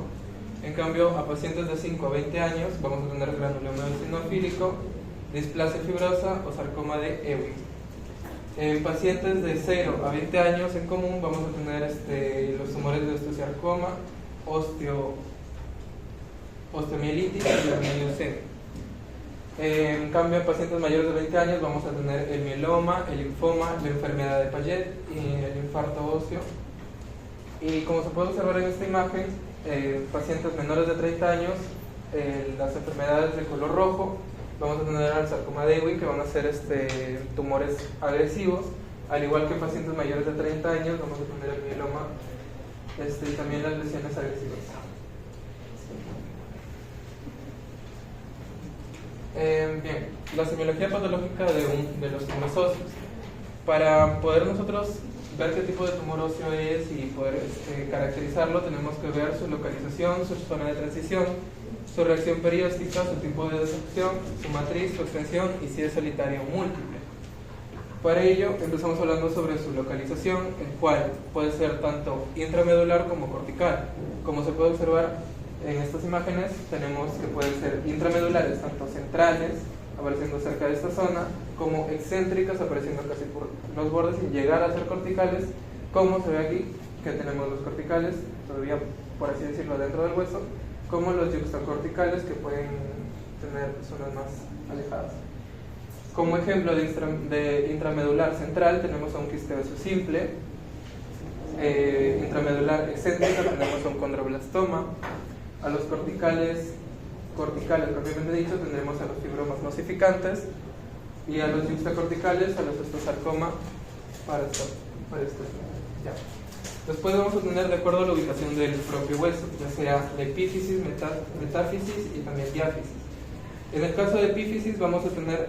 En cambio, a pacientes de 5 a 20 años vamos a tener granuloma eosinofílico, displasia fibrosa o sarcoma de Ewing. En pacientes de 0 a 20 años en común vamos a tener los tumores de osteosarcoma, osteomielitis y la mielocemia. En cambio, en pacientes mayores de 20 años vamos a tener el mieloma, el linfoma, la enfermedad de Payet y el infarto óseo. Y como se puede observar en esta imagen, pacientes menores de 30 años, las enfermedades de color rojo, vamos a tener el sarcoma de Ewing, que van a ser tumores agresivos, al igual que en pacientes mayores de 30 años vamos a tener el mieloma y también las lesiones agresivas. Bien, la semiología patológica de los tumores óseos. Para poder nosotros ver qué tipo de tumor óseo es y poder caracterizarlo, tenemos que ver su localización, su zona de transición, su reacción perióstica, su tipo de destrucción, su matriz, su extensión y si es solitaria o múltiple. Para ello, empezamos hablando sobre su localización, el cual puede ser tanto intramedular como cortical. Como se puede observar en estas imágenes, tenemos que pueden ser intramedulares, tanto centrales, apareciendo cerca de esta zona, como excéntricas, apareciendo casi por los bordes sin llegar a ser corticales, como se ve aquí, que tenemos los corticales, todavía por así decirlo dentro del hueso, como los yuxtacorticales, que pueden tener zonas más alejadas. Como ejemplo de intramedular central tenemos a un quisteo óseo simple, intramedular excéntrica tenemos a un condroblastoma, a los corticales propiamente dicho tendremos a los fibromas nosificantes y a los yuxtacorticales a los osteosarcoma para esto. Ya. Después vamos a tener, de acuerdo a la ubicación del propio hueso, ya sea de epífisis, metáfisis y también diáfisis. En el caso de epífisis vamos a tener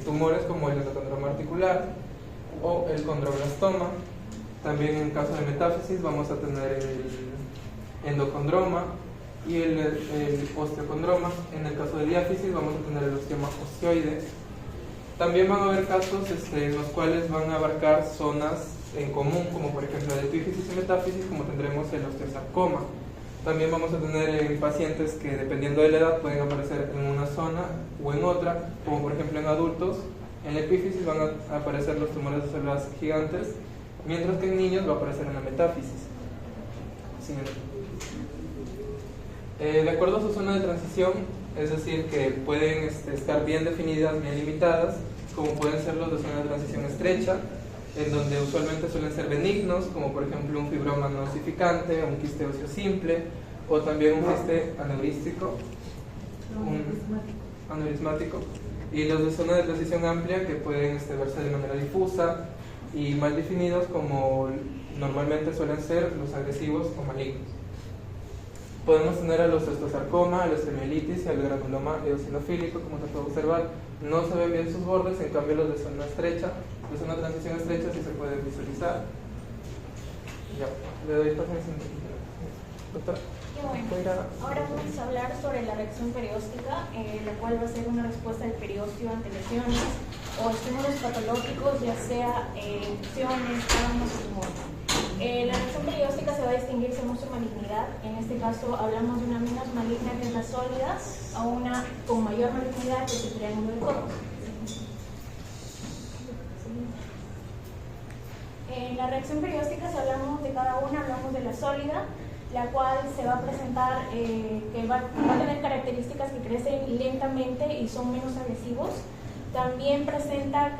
tumores como el endocondroma articular o el condroblastoma. También en el caso de metáfisis vamos a tener el endocondroma y el osteocondroma. En el caso de diáfisis vamos a tener el osteoma osteoide. También van a haber casos en los cuales van a abarcar zonas en común, como por ejemplo de epífisis y metáfisis, como tendremos el osteosarcoma. También vamos a tener pacientes que dependiendo de la edad pueden aparecer en una zona o en otra, como por ejemplo en adultos. En la epífisis van a aparecer los tumores de células gigantes, mientras que en niños va a aparecer en la metáfisis. Siguiente. De acuerdo a su zona de transición, es decir, que pueden estar bien definidas, bien limitadas, como pueden ser los de zona de transición estrecha, en donde usualmente suelen ser benignos, como por ejemplo un fibroma nosificante, un quiste óseo simple, o también un quiste aneurístico, aneurismático, y los de zona de transición amplia, que pueden verse de manera difusa y mal definidos, como normalmente suelen ser los agresivos o malignos. Podemos tener a los osteosarcoma, a la osteomielitis y al granuloma eosinofílico, como se puede observar. No se ven bien sus bordes, en cambio los de zona estrecha, de zona de transición estrecha, sí se puede visualizar. Ya, le doy paso a doctora. Bueno, ahora vamos a hablar sobre la reacción perióstica, la cual va a ser una respuesta del periósteo ante lesiones o estímulos patológicos, ya sea infecciones, traumas o tumores. La reacción perióstica se va a distinguir según su malignidad. En este caso hablamos de una menos maligna, que es la sólida, a una con mayor malignidad, que es el triángulo de Cox. En la reacción perióstica, si hablamos de cada una, hablamos de la sólida, la cual se va a presentar, que va a tener características que crecen lentamente y son menos agresivos. También presenta,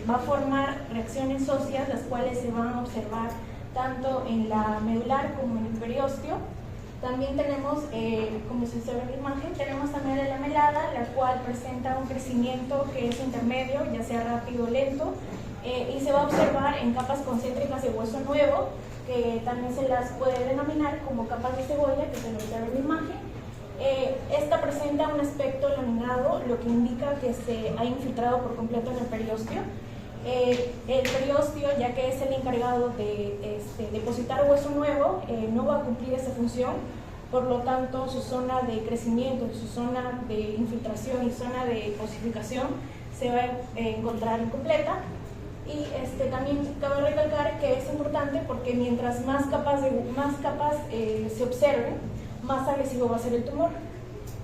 va a formar reacciones óseas, las cuales se van a observar tanto en la medular como en el periósteo. También tenemos, como se observa en la imagen, tenemos también la lamelada, la cual presenta un crecimiento que es intermedio, ya sea rápido o lento, y se va a observar en capas concéntricas de hueso nuevo, que también se las puede denominar como capas de cebolla, que se lo observa en la imagen. Esta presenta un aspecto laminado, lo que indica que se ha infiltrado por completo en el periósteo. El periósteo, ya que es el encargado de depositar hueso nuevo, no va a cumplir esa función, por lo tanto su zona de crecimiento, su zona de infiltración y zona de osificación se va a encontrar incompleta. Y también cabe recalcar que es importante porque mientras más capas se observen, más agresivo va a ser el tumor.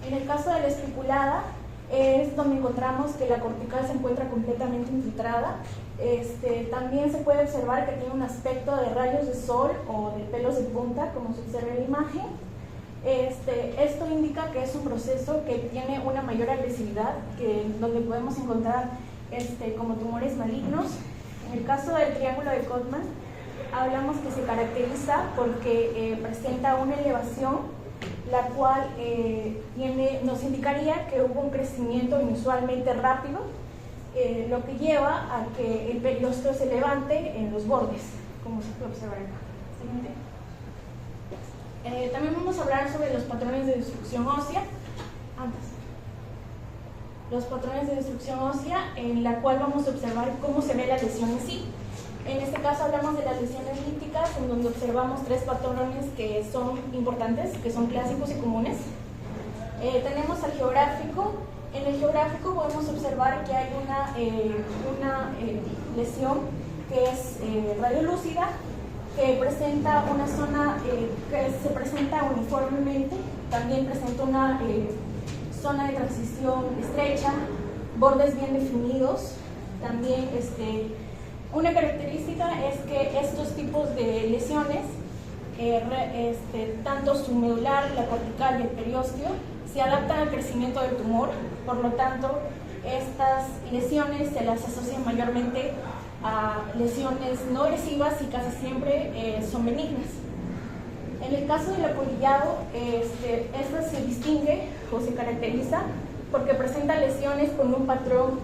En el caso de la especulada, es donde encontramos que la cortical se encuentra completamente infiltrada. También se puede observar que tiene un aspecto de rayos de sol o de pelos de punta, como se observa en la imagen. Esto indica que es un proceso que tiene una mayor agresividad, donde podemos encontrar como tumores malignos. En el caso del triángulo de Codman, hablamos que se caracteriza porque presenta una elevación, la cual nos indicaría que hubo un crecimiento inusualmente rápido, lo que lleva a que el periósteo se levante en los bordes, como se puede observar acá. También vamos a hablar sobre los patrones de destrucción ósea. Los patrones de destrucción ósea, en la cual vamos a observar cómo se ve la lesión en sí. En este caso hablamos de las lesiones líticas, en donde observamos 3 patrones que son importantes, que son clásicos y comunes. Tenemos al geográfico. En el geográfico podemos observar que hay una lesión que es radiolúcida, que presenta una zona que se presenta uniformemente, también presenta una zona de transición estrecha, bordes bien definidos. También una característica es que estos tipos de lesiones, tanto su medular, la cortical y el periósteo, se adaptan al crecimiento del tumor. Por lo tanto, estas lesiones se las asocian mayormente a lesiones no agresivas y casi siempre son benignas. En el caso del apolillado, esta se distingue o se caracteriza porque presenta lesiones con un patrón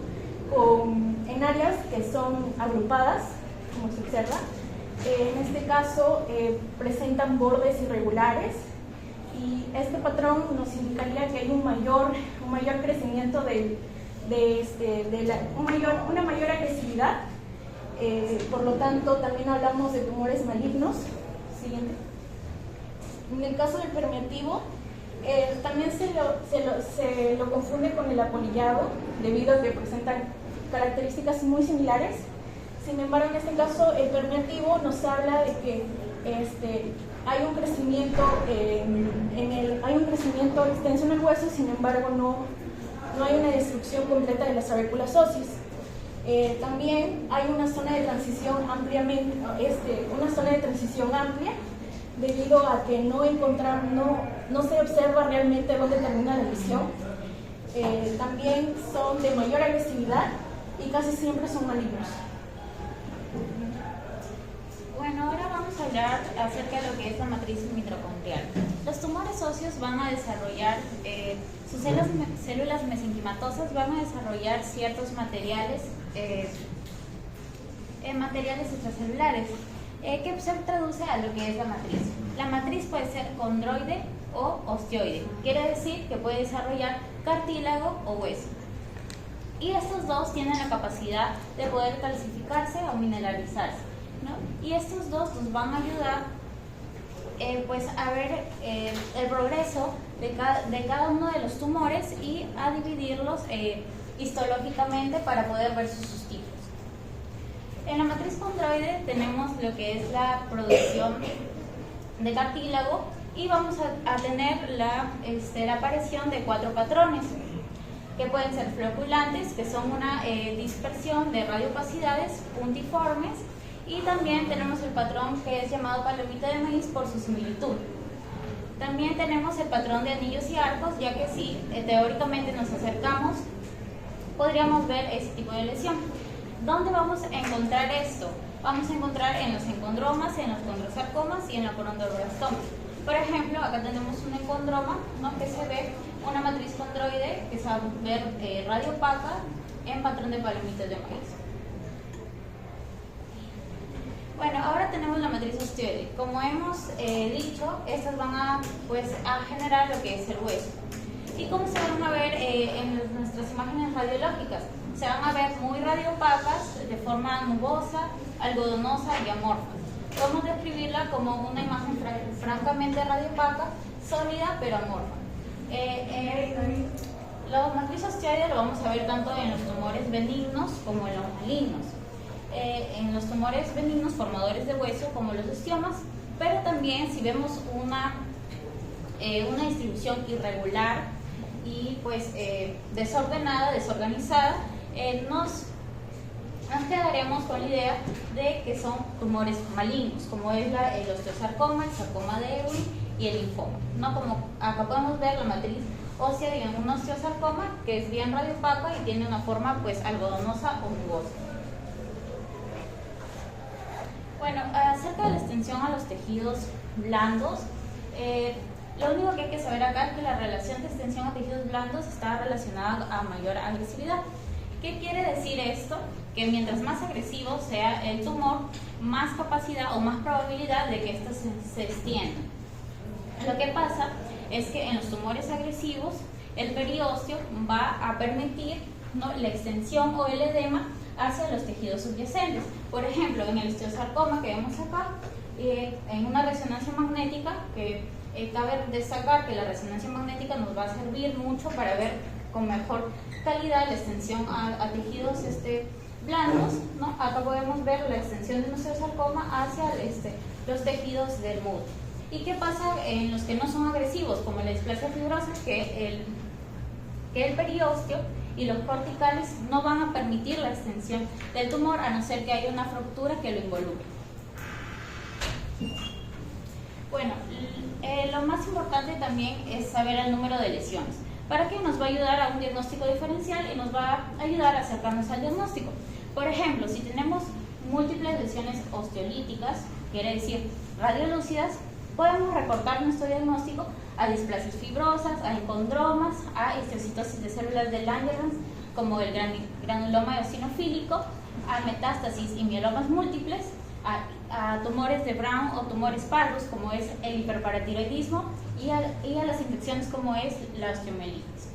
en áreas que son agrupadas, como se observa. En este caso presentan bordes irregulares, y este patrón nos indicaría que hay un mayor crecimiento una mayor agresividad. Por lo tanto, también hablamos de tumores malignos. Siguiente. En el caso del permeativo, también se lo confunde con el apolillado, debido a que presentan características muy similares. Sin embargo, en este caso, el permeativo nos habla de que hay un crecimiento extenso en el hueso, sin embargo, no hay una destrucción completa de las trabéculas óseas. También hay una zona de transición amplia, debido a que no se observa realmente dónde termina la lesión. También son de mayor agresividad y casi siempre son malignos. Bueno, ahora vamos a hablar acerca de lo que es la matriz mitocondrial. Los tumores óseos van a desarrollar, sus células mesenquimatosas van a desarrollar ciertos materiales extracelulares, que se traduce a lo que es la matriz. La matriz puede ser condroide o osteoide, quiere decir que puede desarrollar cartílago o hueso. Y estos dos tienen la capacidad de poder calcificarse o mineralizarse, ¿no? Y estos dos nos van a ayudar a ver el progreso de cada uno de los tumores y a dividirlos histológicamente para poder ver sus sustitutos. En la matriz condroide tenemos lo que es la producción de cartílago y vamos a tener la aparición de 4 patrones que pueden ser floculantes, que son una dispersión de radiopacidades puntiformes, y también tenemos el patrón que es llamado palomita de maíz por su similitud. También tenemos el patrón de anillos y arcos, ya que si teóricamente nos acercamos, podríamos ver ese tipo de lesión. ¿Dónde vamos a encontrar esto? Vamos a encontrar en los encondromas, en los condrosarcomas y en la corondroblastoma. Por ejemplo, acá tenemos un encondroma, ¿no? Que se ve una matriz condroide que se va a ver radiopaca en patrón de palomitas de maíz. Bueno, ahora tenemos la matriz osteoide. Como hemos dicho, estas van a generar lo que es el hueso. ¿Y cómo se van a ver en nuestras imágenes radiológicas? Se van a ver muy radiopacas, de forma nubosa, algodonosa y amorfa. Podemos describirla como una imagen francamente radiopaca, sólida pero amorfa. La matriz osteoide lo vamos a ver tanto en los tumores benignos como en los malignos. En los tumores benignos formadores de hueso como los osteomas, pero también si vemos una distribución irregular y desordenada, desorganizada, nos quedaremos con la idea de que son tumores malignos, como es el osteosarcoma, el sarcoma de Ewing y el linfoma, ¿no? Como acá podemos ver la matriz ósea en un osteosarcoma que es bien radiopaca y tiene una forma algodonosa o nubosa. Bueno, acerca de la extensión a los tejidos blandos, lo único que hay que saber acá es que la relación de extensión a tejidos blandos está relacionada a mayor agresividad. ¿Qué quiere decir esto? Que mientras más agresivo sea el tumor, más capacidad o más probabilidad de que ésta se extienda. Lo que pasa es que en los tumores agresivos, el periósteo va a permitir, ¿no?, la extensión o el edema hacia los tejidos subyacentes. Por ejemplo, en el osteosarcoma que vemos acá, en una resonancia magnética, que cabe destacar que la resonancia magnética nos va a servir mucho para ver con mejor calidad la extensión a tejidos blandos, ¿no? Acá podemos ver la extensión de un osteosarcoma hacia los tejidos del músculo. ¿Y qué pasa en los que no son agresivos, como la displasia fibrosa, que el periósteo y los corticales no van a permitir la extensión del tumor a no ser que haya una fractura que lo involucre? Bueno, lo más importante también es saber el número de lesiones, para que nos va a ayudar a un diagnóstico diferencial y nos va a ayudar a acercarnos al diagnóstico. Por ejemplo, si tenemos múltiples lesiones osteolíticas, quiere decir radiolúcidas, podemos recortar nuestro diagnóstico a displasias fibrosas, a encondromas, a histiocytosis de células de Langerhans, como el granuloma eosinofílico, a metástasis y mielomas múltiples, a tumores de Brown o tumores pardos, como es el hiperparatiroidismo, y a las infecciones como es la osteomielitis.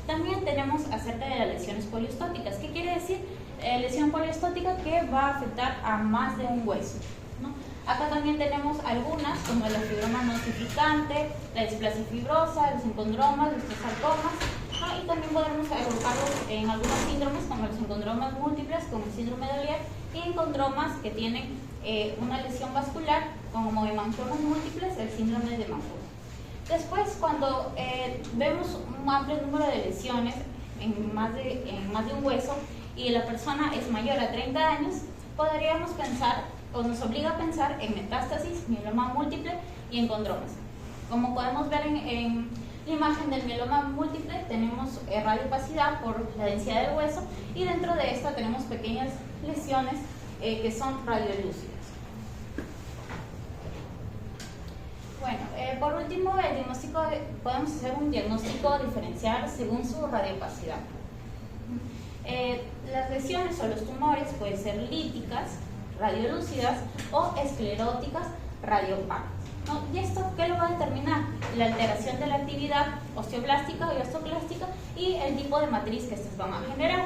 También tenemos acerca de las lesiones poliostóticas. ¿Qué quiere decir? Lesión poliostótica que va a afectar a más de un hueso, ¿no? Acá también tenemos algunas, como el fibroma nocificante, la displasia fibrosa, los encondromas, los osteosarcomas, ¿no? Y también podemos agruparlos en algunos síndromes, como los encondromas múltiples, como el síndrome de Olier, y encondromas que tienen una lesión vascular, como hemangiomas múltiples, el síndrome de Manford. Después, cuando vemos un amplio número de lesiones en más de un hueso y la persona es mayor a 30 años, podríamos pensar, o nos obliga a pensar, en metástasis, mieloma múltiple y encondromas. Como podemos ver en la imagen del mieloma múltiple, tenemos radiopacidad por la densidad del hueso, y dentro de esta tenemos pequeñas lesiones que son radiolúcidas. Bueno, por último, podemos hacer un diagnóstico diferencial según su radiopacidad. Las lesiones o los tumores pueden ser líticas, radiolúcidas, o escleróticas, radiopacas, ¿no? ¿Y esto qué lo va a determinar? La alteración de la actividad osteoblástica y osteoclástica y el tipo de matriz que estas van a generar.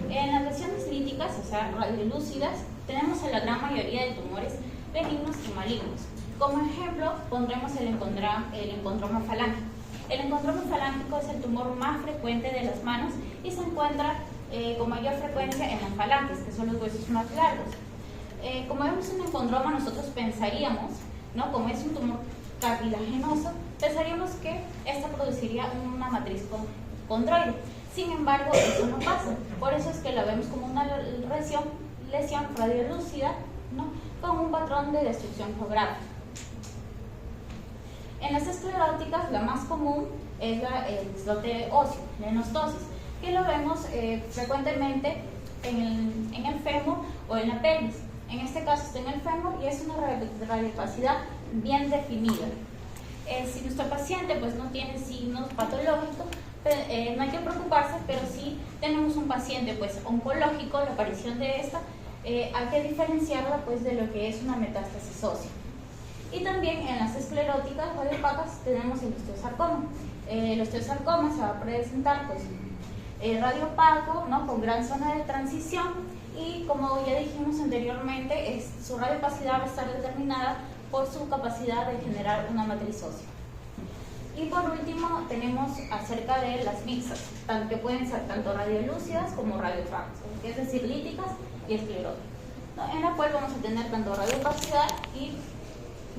En las lesiones líticas, o sea, radiolúcidas, tenemos a la gran mayoría de tumores benignos y malignos. Como ejemplo, pondremos el encondroma falángico. El encondroma falángico es el tumor más frecuente de las manos y se encuentra con mayor frecuencia en las falanges, que son los huesos más largos. Como vemos un encondroma, nosotros pensaríamos, ¿no?, como es un tumor cartilaginoso, pensaríamos que esta produciría una matriz condroide. Sin embargo, eso no pasa. Por eso es que la vemos como una lesión radiolúcida, ¿no?, con un patrón de destrucción geográfica. En las escleróticas, la más común es el islote óseo, la enostosis, que lo vemos frecuentemente en el fémur o en la pelvis. En este caso está en el fémur y es una radiopacidad bien definida, Si nuestro paciente pues no tiene signos patológicos, no hay que preocuparse, pero si tenemos un paciente pues oncológico, la aparición de esta, hay que diferenciarla pues de lo que es una metástasis ósea. Y también en las escleróticas radiopacas tenemos el osteosarcoma. El osteosarcoma se va a presentar pues radiopaco, ¿no?, con gran zona de transición, y como ya dijimos anteriormente, su radiopacidad va a estar determinada por su capacidad de generar una matriz ósea. Y por último tenemos acerca de las mixtas, que pueden ser tanto radiolúcidas como radiopacas, es decir, líticas y escleróticas, ¿no?, en la cual vamos a tener tanto radiopacidad y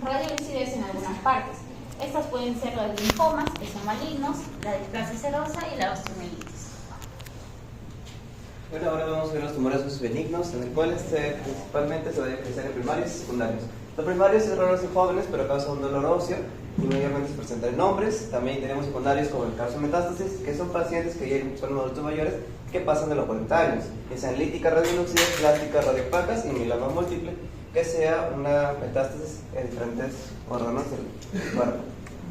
radiolucidez en algunas partes. Estas pueden ser los linfomas, que son malignos, la displasia serosa y la osteomielitis. Bueno, ahora vamos a ver los tumores benignos, en el cual principalmente se va a diferenciar en primarios y secundarios. Los primarios es raros en jóvenes, pero causa un dolor óseo y mayormente se presentan en hombres. También tenemos secundarios como el carcinometástasis, que son pacientes que ya son adultos mayores que pasan de los 40 años, que sean líticas radiolúcidas, plásticas radiopacas y mieloma múltiple, que sea una metástasis en diferentes órganos del cuerpo.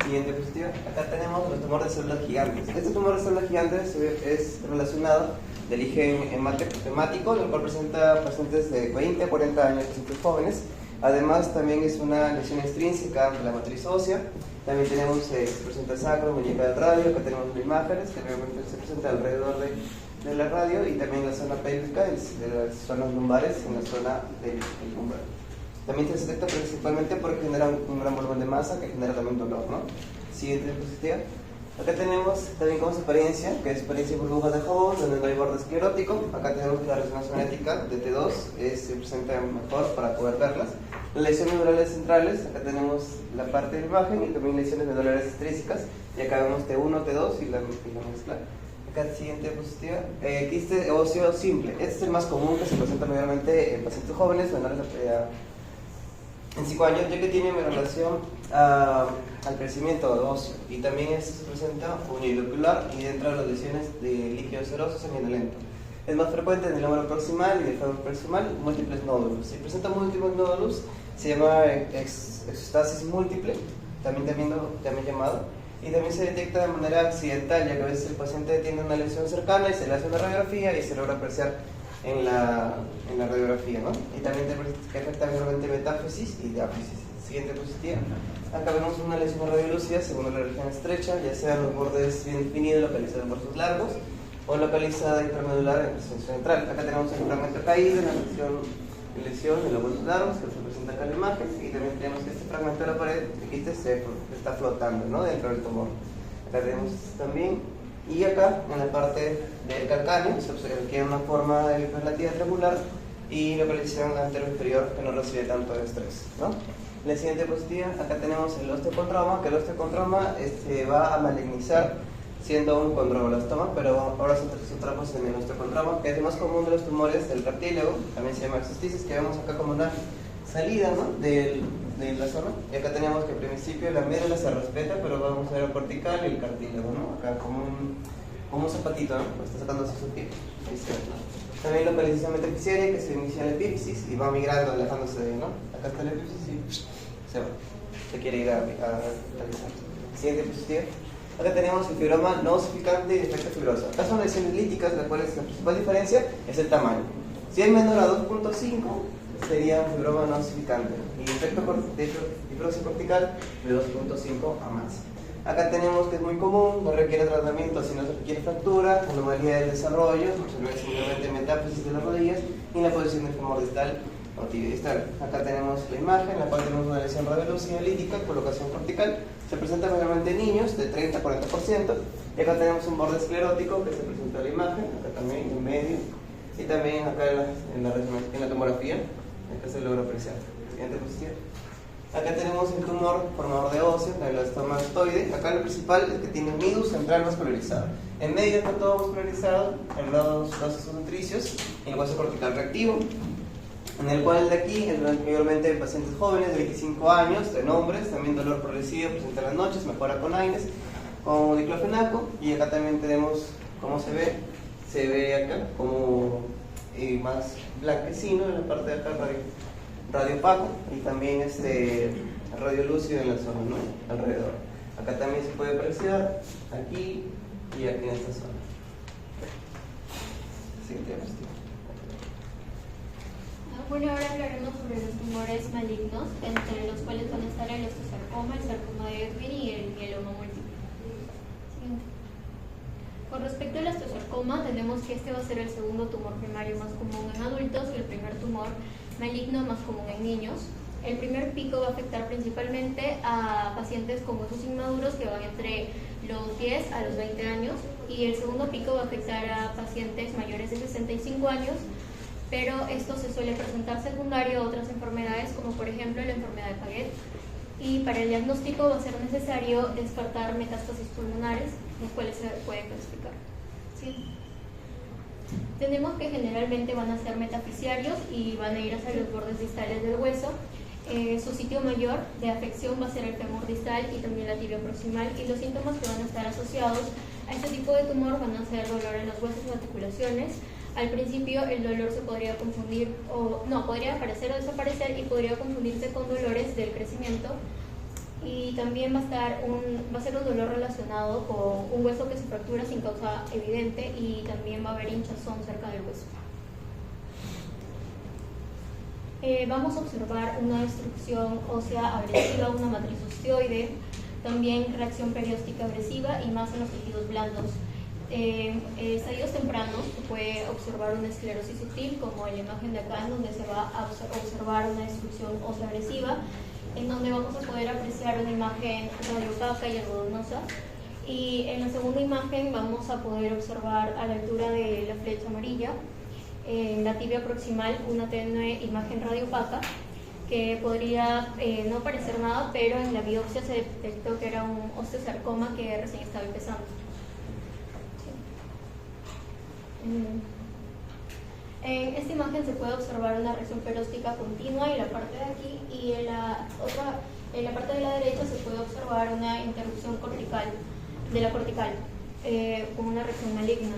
Siguiente diapositiva. Acá tenemos los tumores de células gigantes. Este tumor de células gigantes es relacionado de origen hemático, el cual presenta pacientes de 20 a 40 años, pacientes jóvenes. Además, también es una lesión extrínseca de la matriz ósea. También tenemos, se presenta el sacro, muñeca del radio. Acá tenemos imágenes que realmente se presenta alrededor de la radio, y también la zona pélvica, de las zonas lumbares, en la zona del lumbar. También se detecta principalmente porque genera un gran volumen de masa que genera también dolor, ¿no? Siguiente diapositiva. Acá tenemos también como experiencia, que es experiencia de burbujas de jabón, donde no hay borde esclerótico. Acá tenemos que la resonancia magnética de T2 se presenta mejor para poder verlas. Las lesiones medulares centrales, acá tenemos la parte de la imagen, y también lesiones medulares extrínsecas, y acá vemos T1, T2 y la mezcla. Acá siguiente diapositiva. Quiste óseo simple. Este es el más común, que se presenta mayormente en pacientes jóvenes menores en 5 años, ya que tiene relación al crecimiento óseo, y también este se presenta unilocular y dentro de las lesiones de líquido seroso sanguinolento. Es más frecuente en el lóbulo proximal y el fémur proximal, múltiples nódulos. Si presenta múltiples nódulos, se llama exostasis múltiple, también llamado, y también se detecta de manera accidental, ya que a veces el paciente tiene una lesión cercana y se le hace una radiografía y se logra apreciar en la radiografía, ¿no? Y también que afecta mayormente metáfisis y diáfisis. Siguiente diapositiva. Acá vemos una lesión radiolúcida según la región estrecha, ya sean los bordes bien definidos, localizados en bordes largos, o localizada intermedular en la sección central. Acá tenemos el fragmento caído en la lesión de los bordes largos, que se presenta acá en la imagen, y también tenemos que este fragmento de la pared aquí está flotando, ¿no?, dentro del tumor. Acá tenemos también. Y acá, en la parte del calcáneo, se observa que hay una forma de hiperlativa triangular y localización anterior-inferior que no recibe tanto estrés, ¿no? La siguiente diapositiva, acá tenemos el osteocondroma, que el osteocondroma va a malignizar siendo un condroblastoma, pero ahora se centramos en el osteocondroma, que es el más común de los tumores del cartílago, también se llama exostisis, que vemos acá como una salida, ¿no?, de la zona. Y acá tenemos que al principio la médula se respeta, pero vamos a ver el cortical y el cartílago, ¿no? Acá como un zapatito, ¿no? Está sacando su pie. También localización metafisaria, que se inicia en la epífisis y va migrando, alejándose de ahí, ¿no? Acá está la epífisis y se va. Se quiere ir a realizar. Siguiente diapositiva. Acá tenemos el fibroma no osificante y defecto fibroso. Acá son lesiones líticas, las cuales la principal diferencia es el tamaño. Si es menor a 2.5, sería un fibroma no osificante, y defecto de fibrosis cortical de 2.5 a más. Acá tenemos que es muy común, no requiere tratamiento si no se requiere fractura, anomalía del desarrollo, se ve simplemente metáfisis de las rodillas y la posición del femor distal o tibia distal. Acá tenemos la imagen, en la cual tenemos una lesión radiolúcida lítica, colocación cortical, se presenta mayormente en niños de 30 a 40%, y acá tenemos un borde esclerótico que se presenta en la imagen, acá también en medio, y también acá en la tomografía. Acá se logra apreciar. Siguiente posición. Acá tenemos el tumor formador de óseo, el osteoma mastoide. Acá lo principal es que tiene un nidus central vascularizado. En medio está todo vascularizado, en los vasos nutricios y el hueso cortical reactivo. En el cual de aquí, mayormente en pacientes jóvenes de 25 años, en hombres, también dolor progresivo, presenta en las noches, mejora con AINES, con diclofenaco. Y acá también tenemos, ¿cómo se ve acá como más blanquecino en la parte de acá, radio opaco, y también radiolúcido en la zona, ¿no? Alrededor. Acá también se puede apreciar, aquí y aquí en esta zona. Siguiente diapositiva. Bueno, ahora hablaremos sobre los tumores malignos, entre los cuales van a estar el osteosarcoma, el sarcoma de Ewing y el mieloma múltiple. Siguiente. Con respecto al osteosarcoma, tenemos que este va a ser el segundo tumor primario más común en adultos y el primer tumor maligno más común en niños. El primer pico va a afectar principalmente a pacientes con huesos inmaduros que van entre los 10 a los 20 años, y el segundo pico va a afectar a pacientes mayores de 65 años, pero esto se suele presentar secundario a otras enfermedades, como por ejemplo la enfermedad de Paget, y para el diagnóstico va a ser necesario descartar metástasis pulmonares, los cuales se pueden clasificar. ¿Sí? Tenemos que generalmente van a ser metafisiarios y van a ir hacia los bordes distales del hueso. Su sitio mayor de afección va a ser el fémur distal y también la tibia proximal, y los síntomas que van a estar asociados a este tipo de tumor van a ser dolor en los huesos y articulaciones. Al principio el dolor se podría confundir, podría aparecer o desaparecer, y podría confundirse con dolores del crecimiento, y también va a ser un dolor relacionado con un hueso que se fractura sin causa evidente, y también va a haber hinchazón cerca del hueso. Vamos a observar una destrucción ósea agresiva, una matriz osteoide, también reacción perióstica agresiva y más en los tejidos blandos. En estadios tempranos se puede observar una esclerosis sutil, como en la imagen de acá, en donde se va a observar una destrucción ósea agresiva, en donde vamos a poder apreciar una imagen radiopaca y algodonosa. Y en la segunda imagen vamos a poder observar a la altura de la flecha amarilla, en la tibia proximal, una tenue imagen radiopaca que podría no parecer nada, pero en la biopsia se detectó que era un osteosarcoma que recién estaba empezando. En esta imagen se puede observar una reacción peróstica continua en la parte de aquí, y en la parte de la derecha se puede observar una interrupción cortical, de la cortical, con una reacción maligna.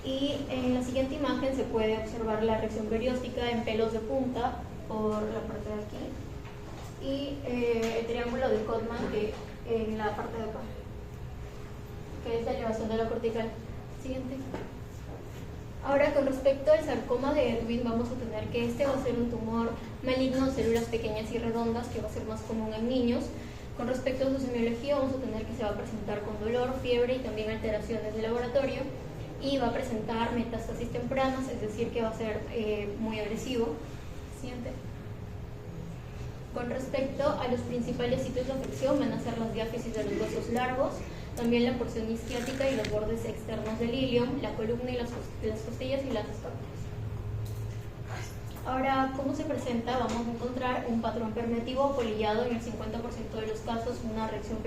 Y en la siguiente imagen se puede observar la reacción perióstica en pelos de punta por la parte de aquí, y el triángulo de Codman que en la parte de acá, que es la elevación de la cortical. Siguiente. Ahora, con respecto al sarcoma de Ewing, vamos a tener que este va a ser un tumor maligno, células pequeñas y redondas, que va a ser más común en niños. Con respecto a su semiología, vamos a tener que se va a presentar con dolor, fiebre y también alteraciones de laboratorio, y va a presentar metástasis tempranas, es decir, que va a ser muy agresivo. Siguiente. Con respecto a los principales sitios de afección, van a ser las diáfisis de los huesos largos, también la porción isquiática y los bordes externos del ilium, la columna y las costillas y las escápulas. Ahora, ¿cómo se presenta? Vamos a encontrar un patrón permeativo polillado en el 50% de los casos, una reacción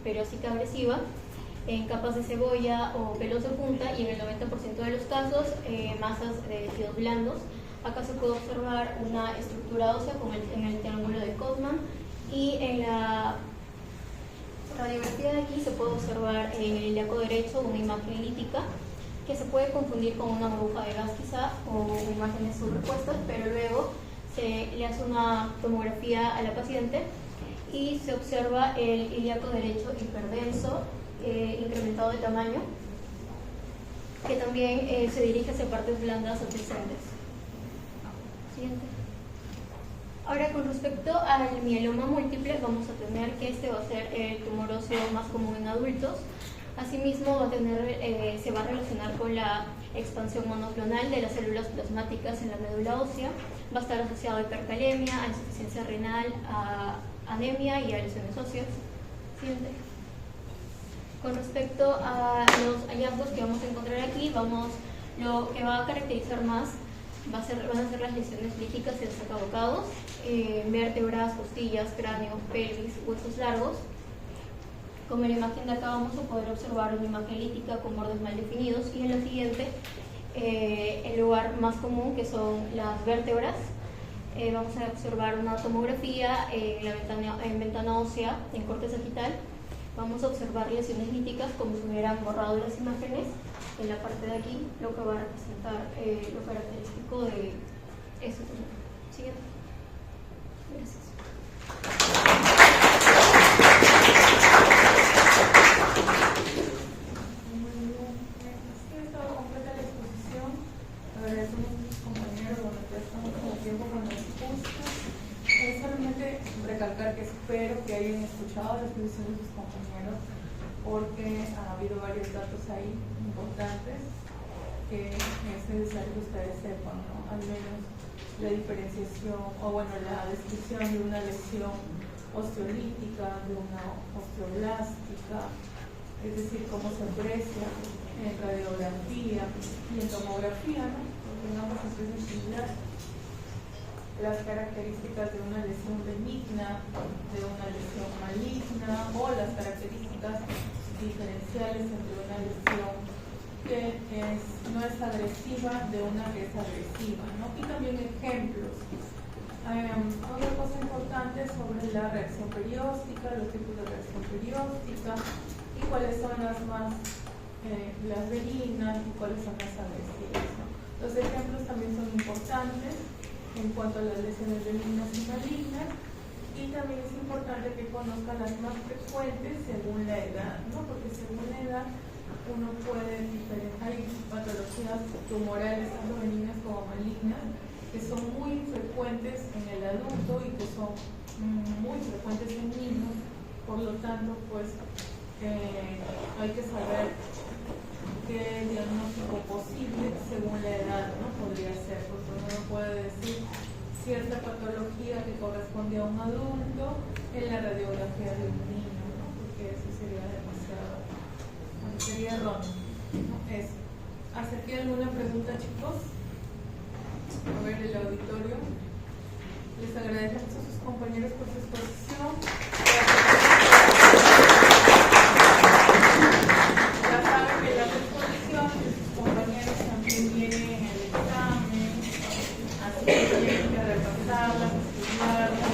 perióstica agresiva, en capas de cebolla o pelos de punta, y en el 90% de los casos masas de tejidos blandos. Acá se puede observar una estructura ósea en el triángulo de Codman, y en la radiografía de aquí se puede observar en el ilíaco derecho una imagen lítica que se puede confundir con una burbuja de gas quizá, o imágenes superpuestas, pero luego se le hace una tomografía a la paciente y se observa el ilíaco derecho hiperdenso, incrementado de tamaño, que también se dirige hacia partes blandas adyacentes. Siguiente. Ahora, con respecto al mieloma múltiple, vamos a tener que este va a ser el tumor óseo más común en adultos. Asimismo, se va a relacionar con la expansión monoclonal de las células plasmáticas en la médula ósea. Va a estar asociado a hipercalemia, a insuficiencia renal, a anemia y a lesiones óseas. Siguiente. Con respecto a los hallazgos que vamos a encontrar aquí, lo que va a caracterizar más van a ser las lesiones líticas en los sacabocados, vértebras, costillas, cráneo, pelvis, huesos largos. Como en la imagen de acá vamos a poder observar una imagen lítica con bordes mal definidos, y en la siguiente el lugar más común, que son las vértebras. Vamos a observar una tomografía en ventana ósea en corte sagital. Vamos a observar lesiones líticas como si hubieran borrado las imágenes en la parte de aquí, lo que va a representar lo característico de este tumor. Siguiente. Gracias. que hayan escuchado la exposición de sus compañeros, porque ha habido varios datos ahí importantes que es necesario que ustedes sepan, ¿no? Al menos la diferenciación, o bueno, la descripción de una lesión osteolítica, de una osteoblástica, es decir, cómo se aprecia en radiografía y en tomografía, ¿no? Porque ambas especies similares. Las características de una lesión benigna, de una lesión maligna, o las características diferenciales entre una lesión que no es agresiva de una que es agresiva, ¿no? Y también ejemplos. Otra cosa importante sobre la reacción perióstica, los tipos de reacción perióstica y cuáles son las benignas y cuáles son las agresivas, ¿no? Los ejemplos también son importantes en cuanto a las lesiones benignas y malignas, y también es importante que conozcan las más frecuentes según la edad, ¿no? Porque según la edad uno puede diferenciar. Hay patologías tumorales tanto benignas como malignas que son muy frecuentes en el adulto y que son muy frecuentes en niños, por lo tanto pues hay que saber qué diagnóstico posible según la edad, ¿no? Podría ser, porque uno no puede decir cierta patología que corresponde a un adulto en la radiografía de un niño, ¿no? Porque eso sería demasiado, bueno, sería erróneo, ¿no? Eso. ¿Hasta aquí alguna pregunta, chicos? A ver, el auditorio. Les agradecemos a sus compañeros por su exposición. Ya saben que las exposiciones de sus compañeros también vienen en el examen, así que tienen que repasarlas, estudiarlas.